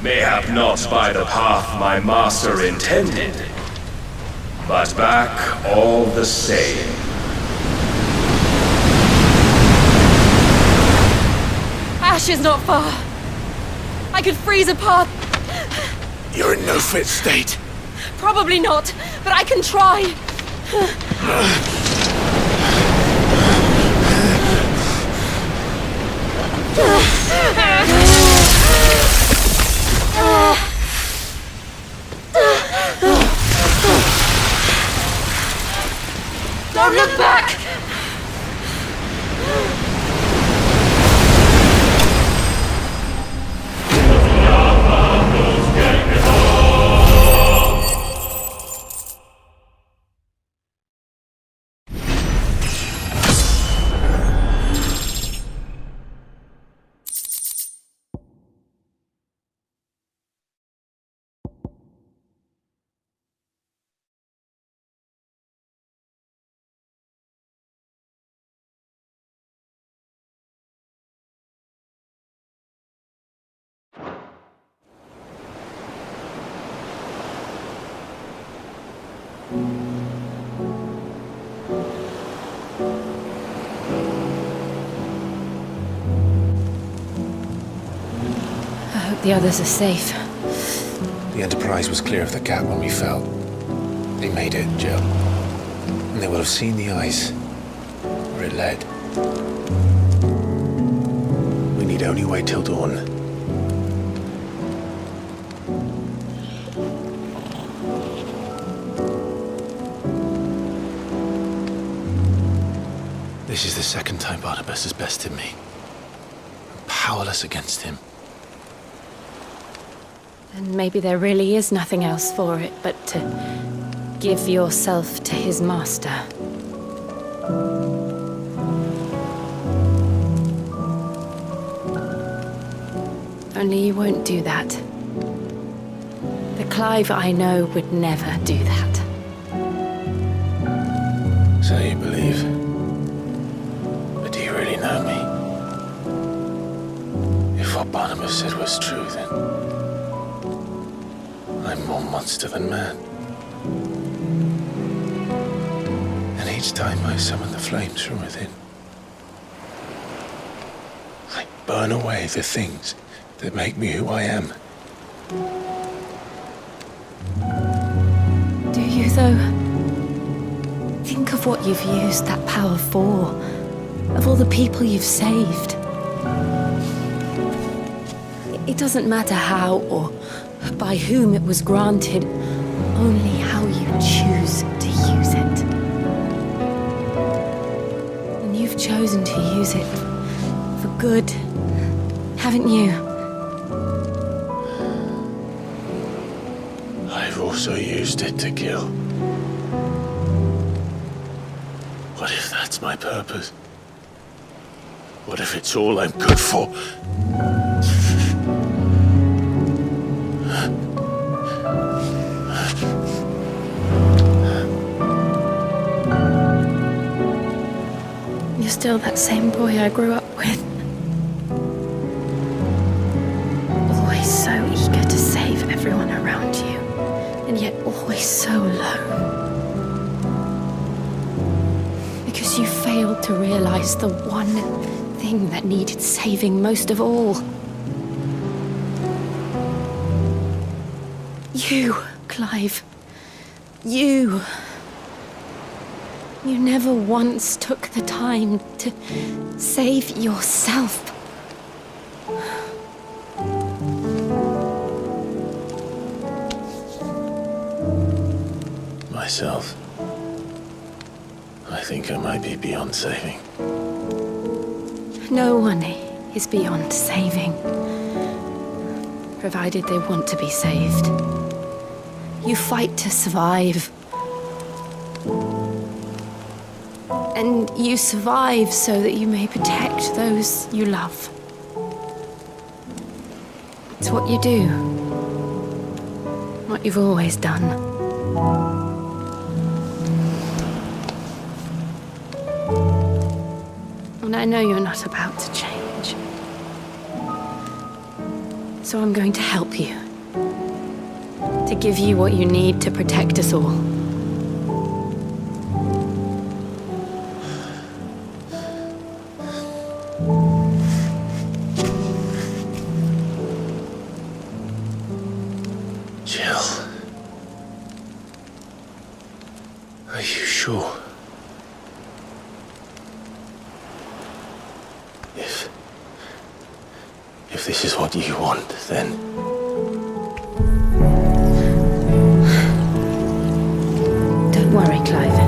Mayhap not by the path my master intended, but back all the same. Ash is not far. I could freeze a path. You're in no fit state. Probably not, but I can try. Don't look back! I hope the others are safe. The Enterprise was clear of the gap when we fell. They made it, Jill. And they will have seen the ice where it led. We need only wait till dawn. This is the second time Barnabas has bested me. I'm powerless against him. And maybe there really is nothing else for it but to give yourself to his master. Only you won't do that. The Clive I know would never do that. So you believe? But do you really know me? If what Barnabas said was true, then I'm more monster than man. And each time I summon the flames from within, I burn away the things that make me who I am. Do you, though? Think of what you've used that power for, of all the people you've saved. It doesn't matter how or by whom it was granted, only how you choose to use it. And you've chosen to use it for good, haven't you? I've also used it to kill. What if that's my purpose? What if it's all I'm good for? You're still that same boy I grew up with. Always so eager to save everyone around you, and yet always so lone. Because you failed to realize the one thing that needed saving most of all. You, Clive. You. You never once took the time to save yourself. Myself. I think I might be beyond saving. No one is beyond saving, provided they want to be saved. You fight to survive. And you survive so that you may protect those you love. It's what you do. What you've always done. And I know you're not about to change. So I'm going to help you. To give you what you need to protect us all. Jill. Are you sure? sure. If this is what you want, then... Don't worry, Clive.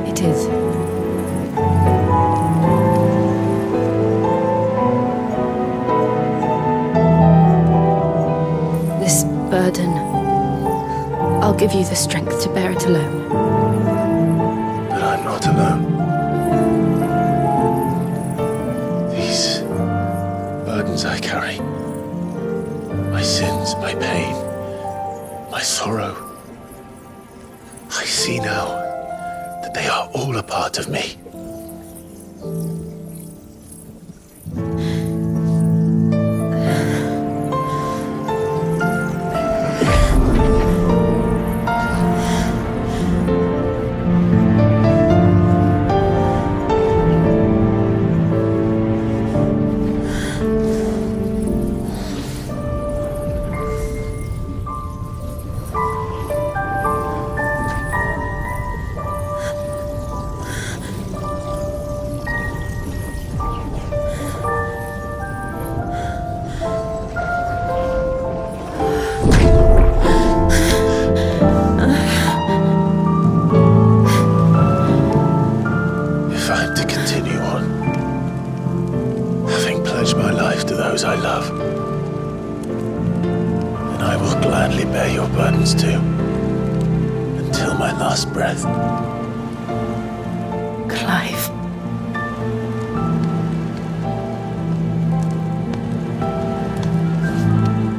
It is. This burden, I'll give you the strength to bear it alone. But I'm not alone. These burdens I carry, my sins, my pain, my sorrow, I see now that they are all a part of me. I love, and I will gladly bear your burdens too, until my last breath. Clive.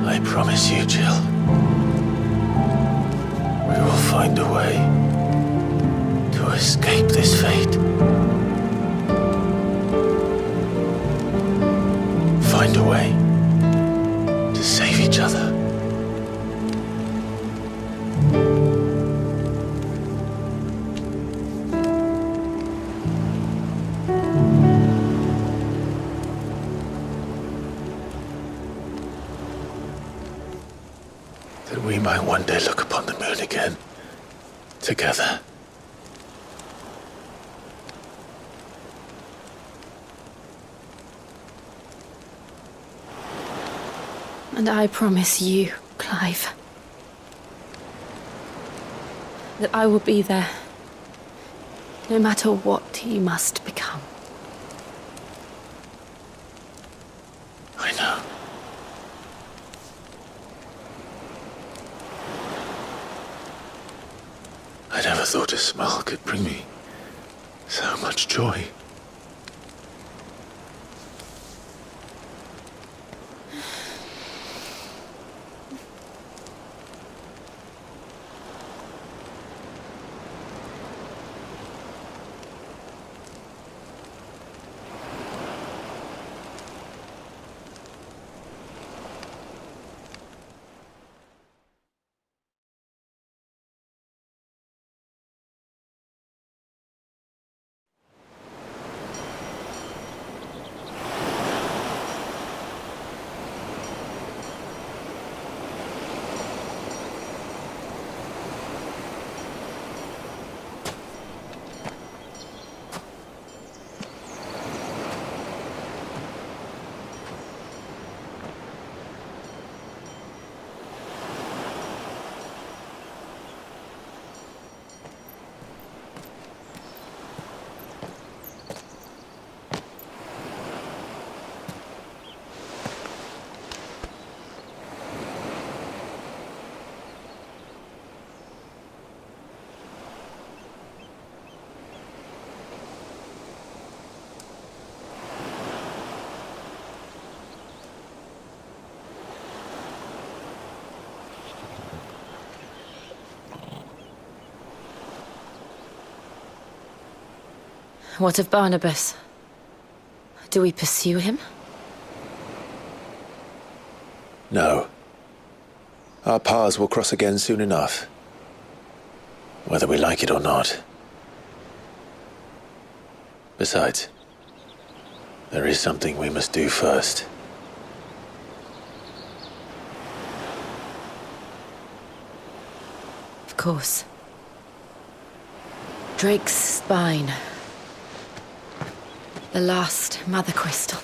I promise you, Jill, we will find a way to escape this fate. Find a way to save each other. That we might one day look upon the moon again, together. And I promise you, Clive, that I will be there, no matter what you must become. I know. I never thought a smile could bring me so much joy. What of Barnabas? Do we pursue him? No. Our paths will cross again soon enough, whether we like it or not. Besides, there is something we must do first. Of course. Drake's spine. The last mother crystal.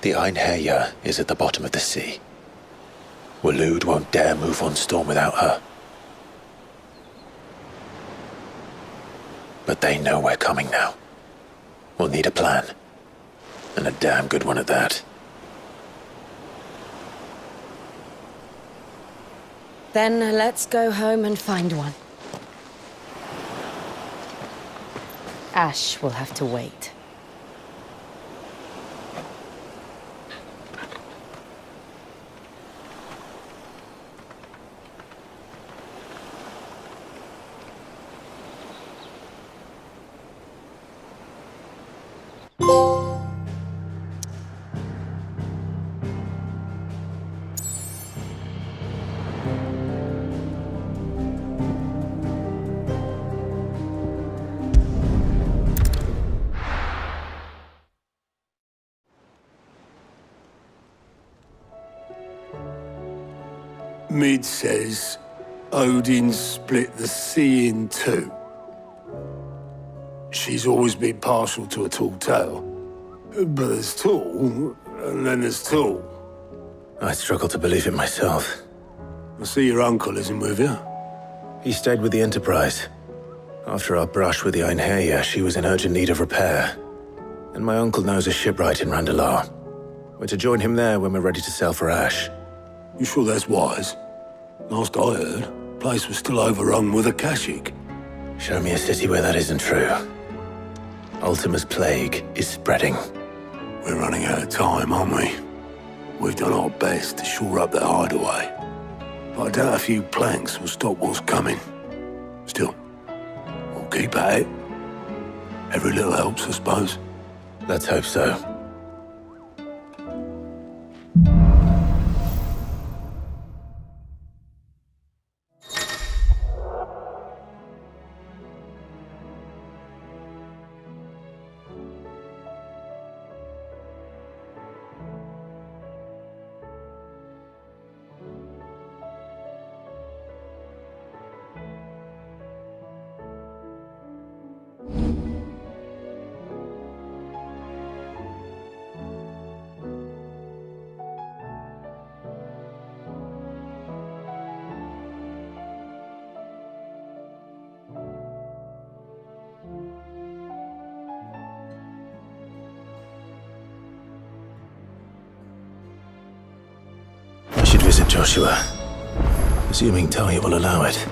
The Einherja is at the bottom of the sea. Waloed won't dare move on Storm without her. But they know we're coming now. We'll need a plan. And a damn good one at that. Then let's go home and find one. Ash will have to wait. Mid says Odin split the sea in two. She's always been partial to a tall tale. But there's tall, and then there's tall. I struggle to believe it myself. I see your uncle isn't with you. He stayed with the Enterprise. After our brush with the Einherja, she was in urgent need of repair. And my uncle knows a shipwright in Randalar. We're to join him there when we're ready to sail for Ash. You sure that's wise? Last I heard, the place was still overrun with Akashic. Show me a city where that isn't true. Ultima's plague is spreading. We're running out of time, aren't we? We've done our best to shore up that hideaway. But I doubt a few planks will stop what's coming. Still, we'll keep at it. Every little helps, I suppose. Let's hope so. I should visit Joshua, assuming Talia will allow it.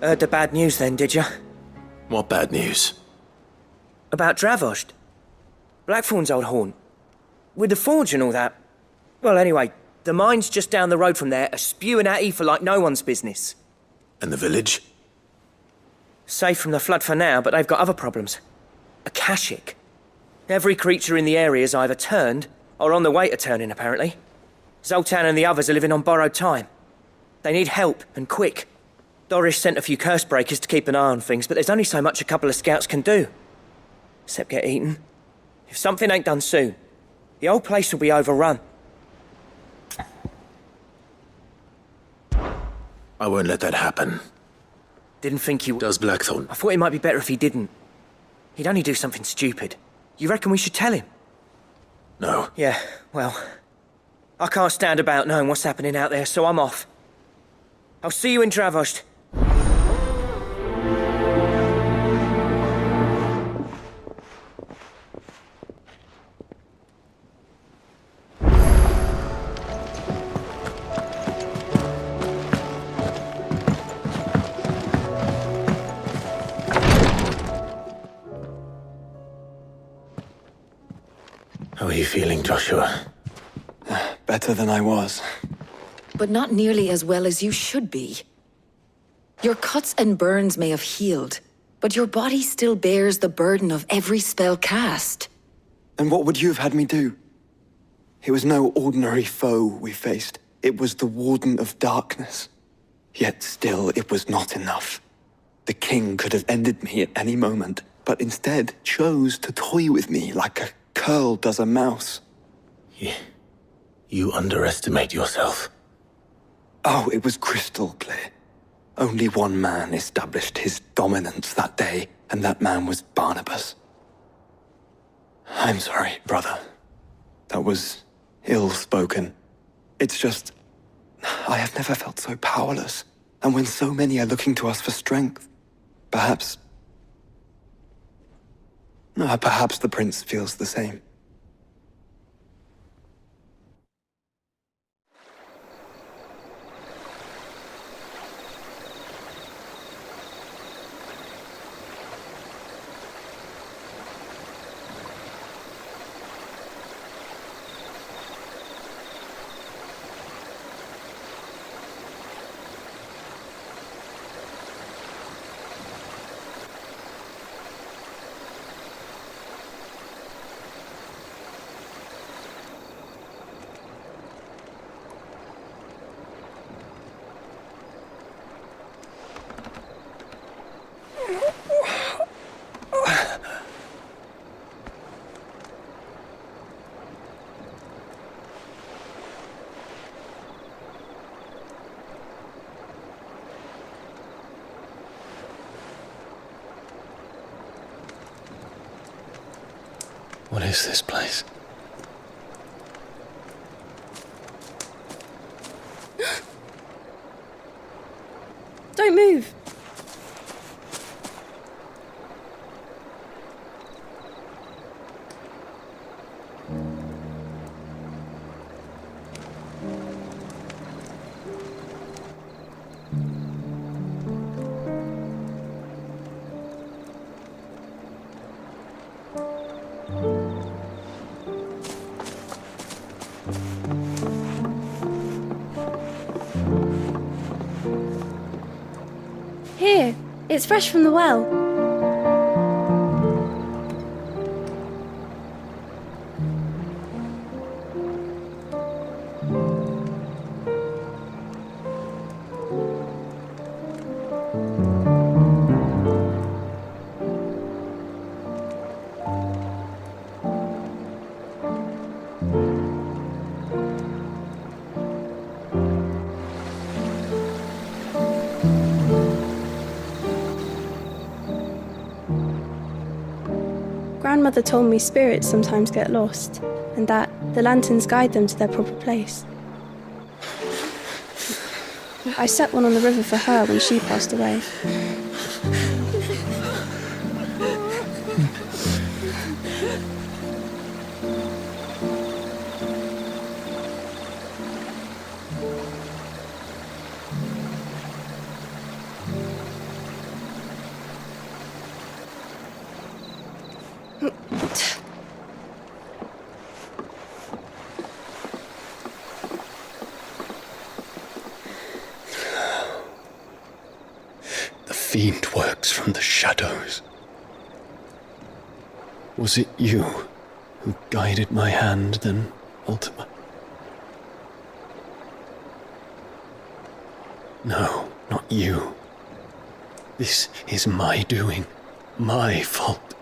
Heard the bad news then, did you? What bad news? About Dravost. Blackthorn's old haunt. With the forge and all that. Well, anyway, the mines just down the road from there are spewing out ether like no one's business. And the village? Safe from the flood for now, but they've got other problems. Akashic. Every creature in the area is either turned or on the way to turning, apparently. Zoltan and the others are living on borrowed time. They need help, and quick. Doris sent a few curse breakers to keep an eye on things, but there's only so much a couple of scouts can do. Except get eaten. If something ain't done soon, the whole place will be overrun. I won't let that happen. Didn't think he Does Blackthorn? I thought it might be better if he didn't. He'd only do something stupid. You reckon we should tell him? No. Yeah, well, I can't stand about knowing what's happening out there, so I'm off. I'll see you in Dravost. How are you feeling, Joshua? Better than I was. But not nearly as well as you should be. Your cuts and burns may have healed, but your body still bears the burden of every spell cast. And what would you have had me do? It was no ordinary foe we faced. It was the Warden of Darkness. Yet still, it was not enough. The king could have ended me at any moment, but instead chose to toy with me like a curl does a mouse. You underestimate yourself. Oh, it was crystal clear. Only one man established his dominance that day, and that man was Barnabas. I'm sorry, brother. That was ill-spoken. It's just, I have never felt so powerless. And when so many are looking to us for strength, perhaps the prince feels the same. What is this place? Don't move. Here, it's fresh from the well. Grandmother told me spirits sometimes get lost, and that the lanterns guide them to their proper place. I set one on the river for her when she passed away. fiend works from the shadows. Was it you who guided my hand then, Ultima? No, not you. This is my doing, my fault,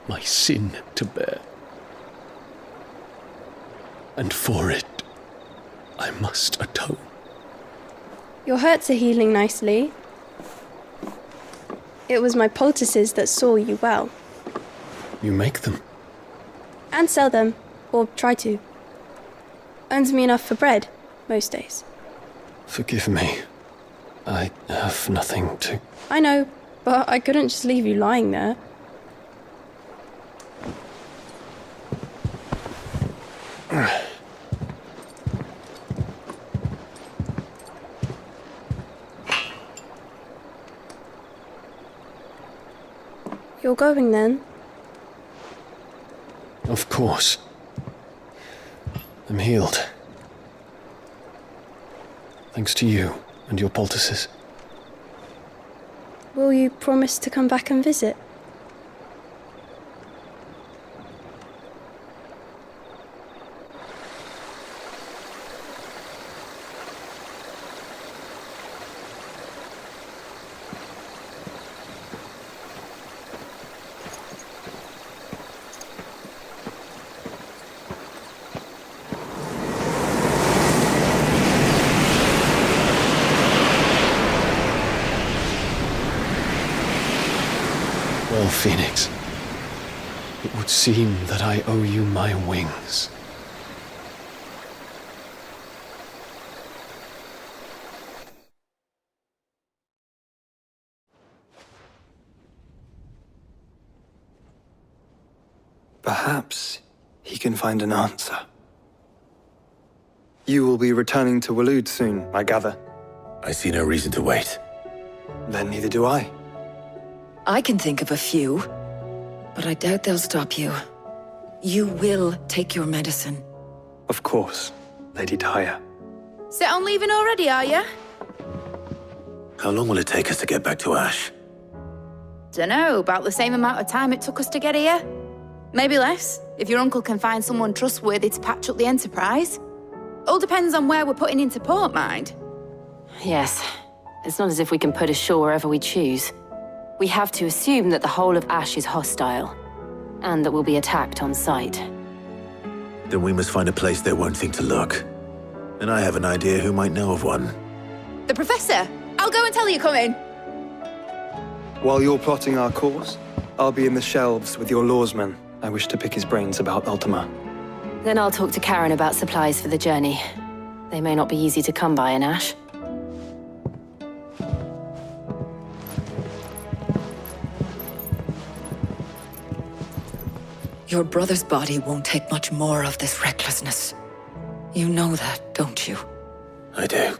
my sin to bear. And for it, I must atone. Your hurts are healing nicely. It was my poultices that saw you well. You make them? And sell them, or try to. Earns me enough for bread, most days. Forgive me. I have nothing to... I know, but I couldn't just leave you lying there. You're going then? Of course. I'm healed. Thanks to you and your poultices. Will you promise to come back and visit? Well, Phoenix, it would seem that I owe you my wings. Perhaps he can find an answer. You will be returning to Waloed soon, I gather. I see no reason to wait. Then neither do I. I can think of a few, but I doubt they'll stop you. You will take your medicine. Of course, Lady Daya. Set on leaving already, are you? How long will it take us to get back to Ash? Dunno, about the same amount of time it took us to get here. Maybe less, if your uncle can find someone trustworthy to patch up the Enterprise. All depends on where we're putting into port, mind. Yes. It's not as if we can put ashore wherever we choose. We have to assume that the whole of Ash is hostile, and that we'll be attacked on sight. Then we must find a place they won't think to look. And I have an idea who might know of one. The Professor! I'll go and tell you coming. While you're plotting our course, I'll be in the shelves with your lawsman. I wish to pick his brains about Ultima. Then I'll talk to Karen about supplies for the journey. They may not be easy to come by in Ash. Your brother's body won't take much more of this recklessness. You know that, don't you? I do.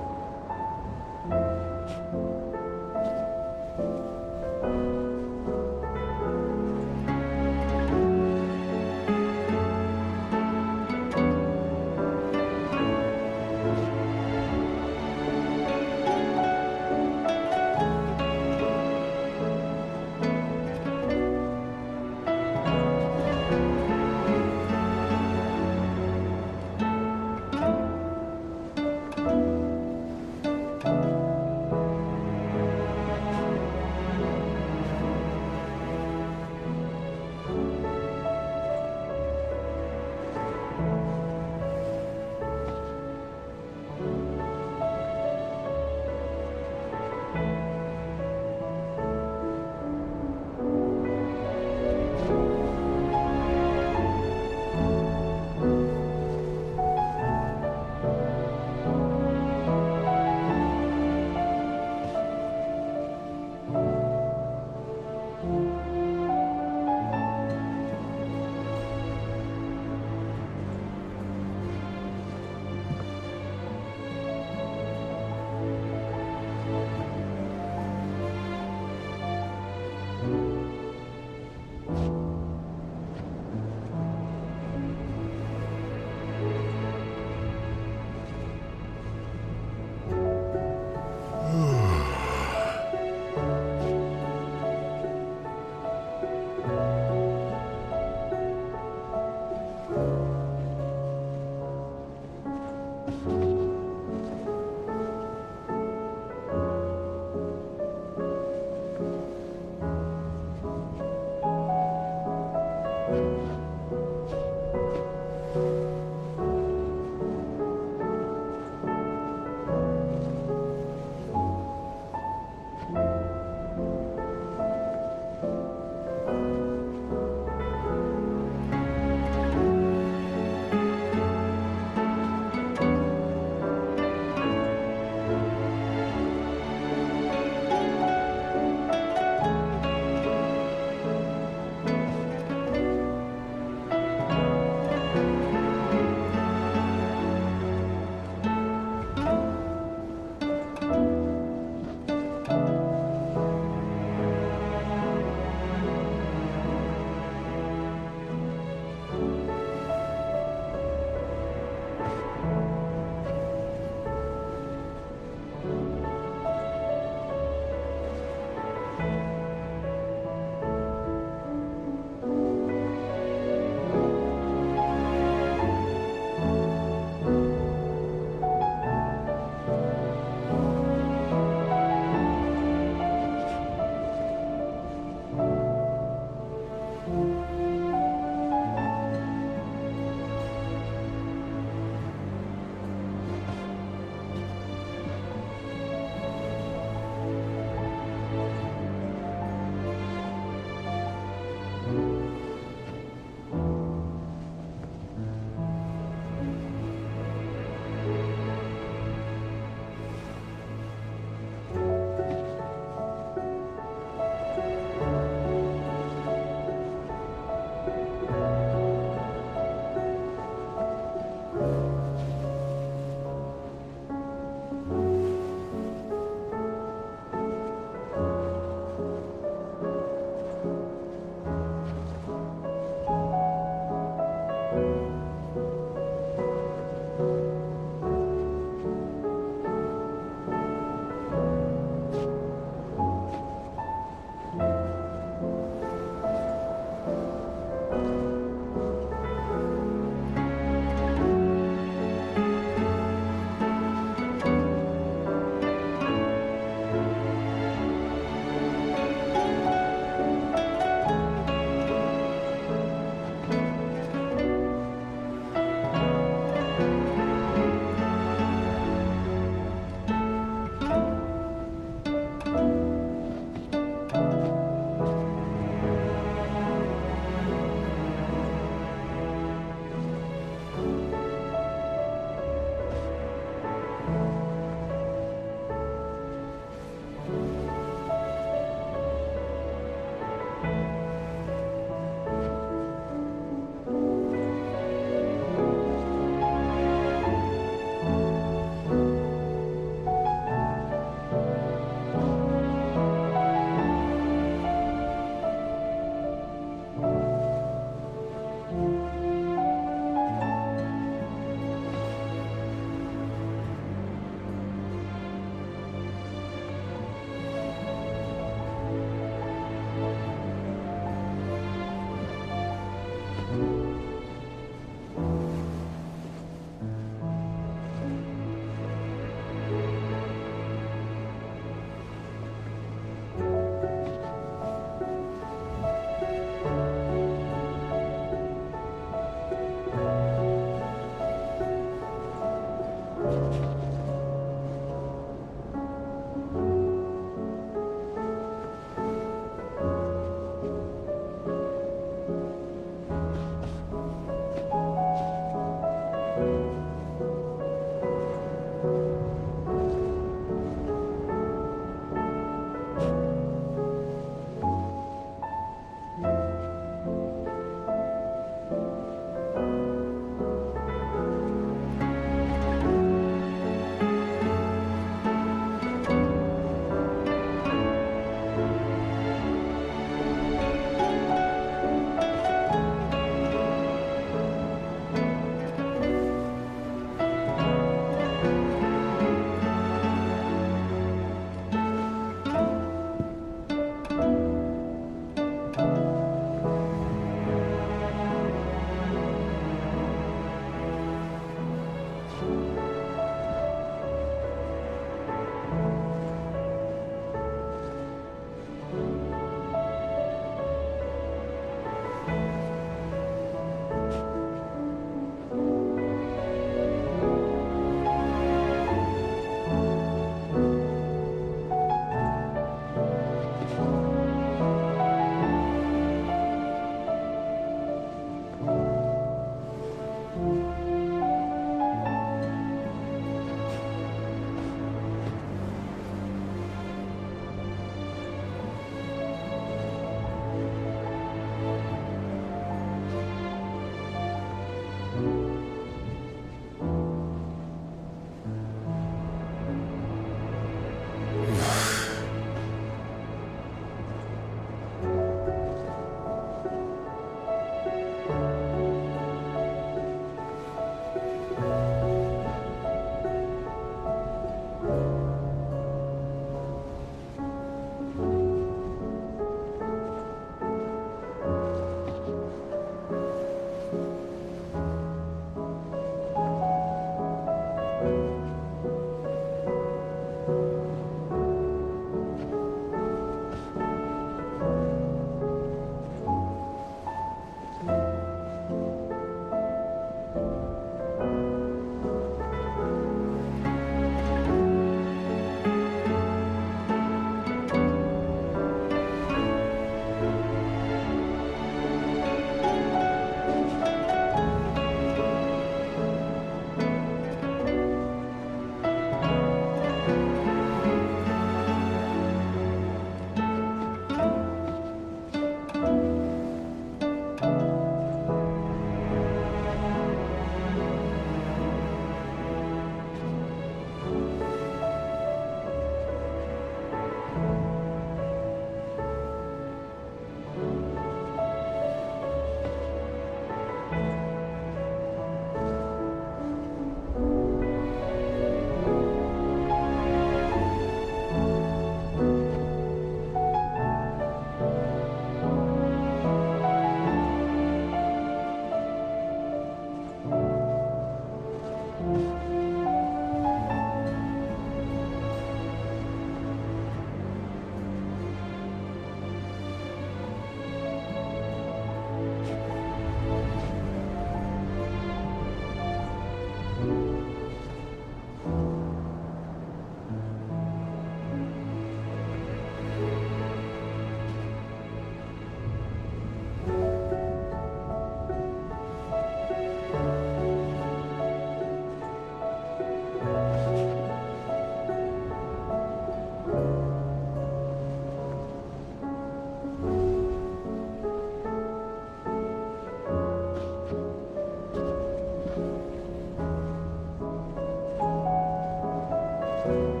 you.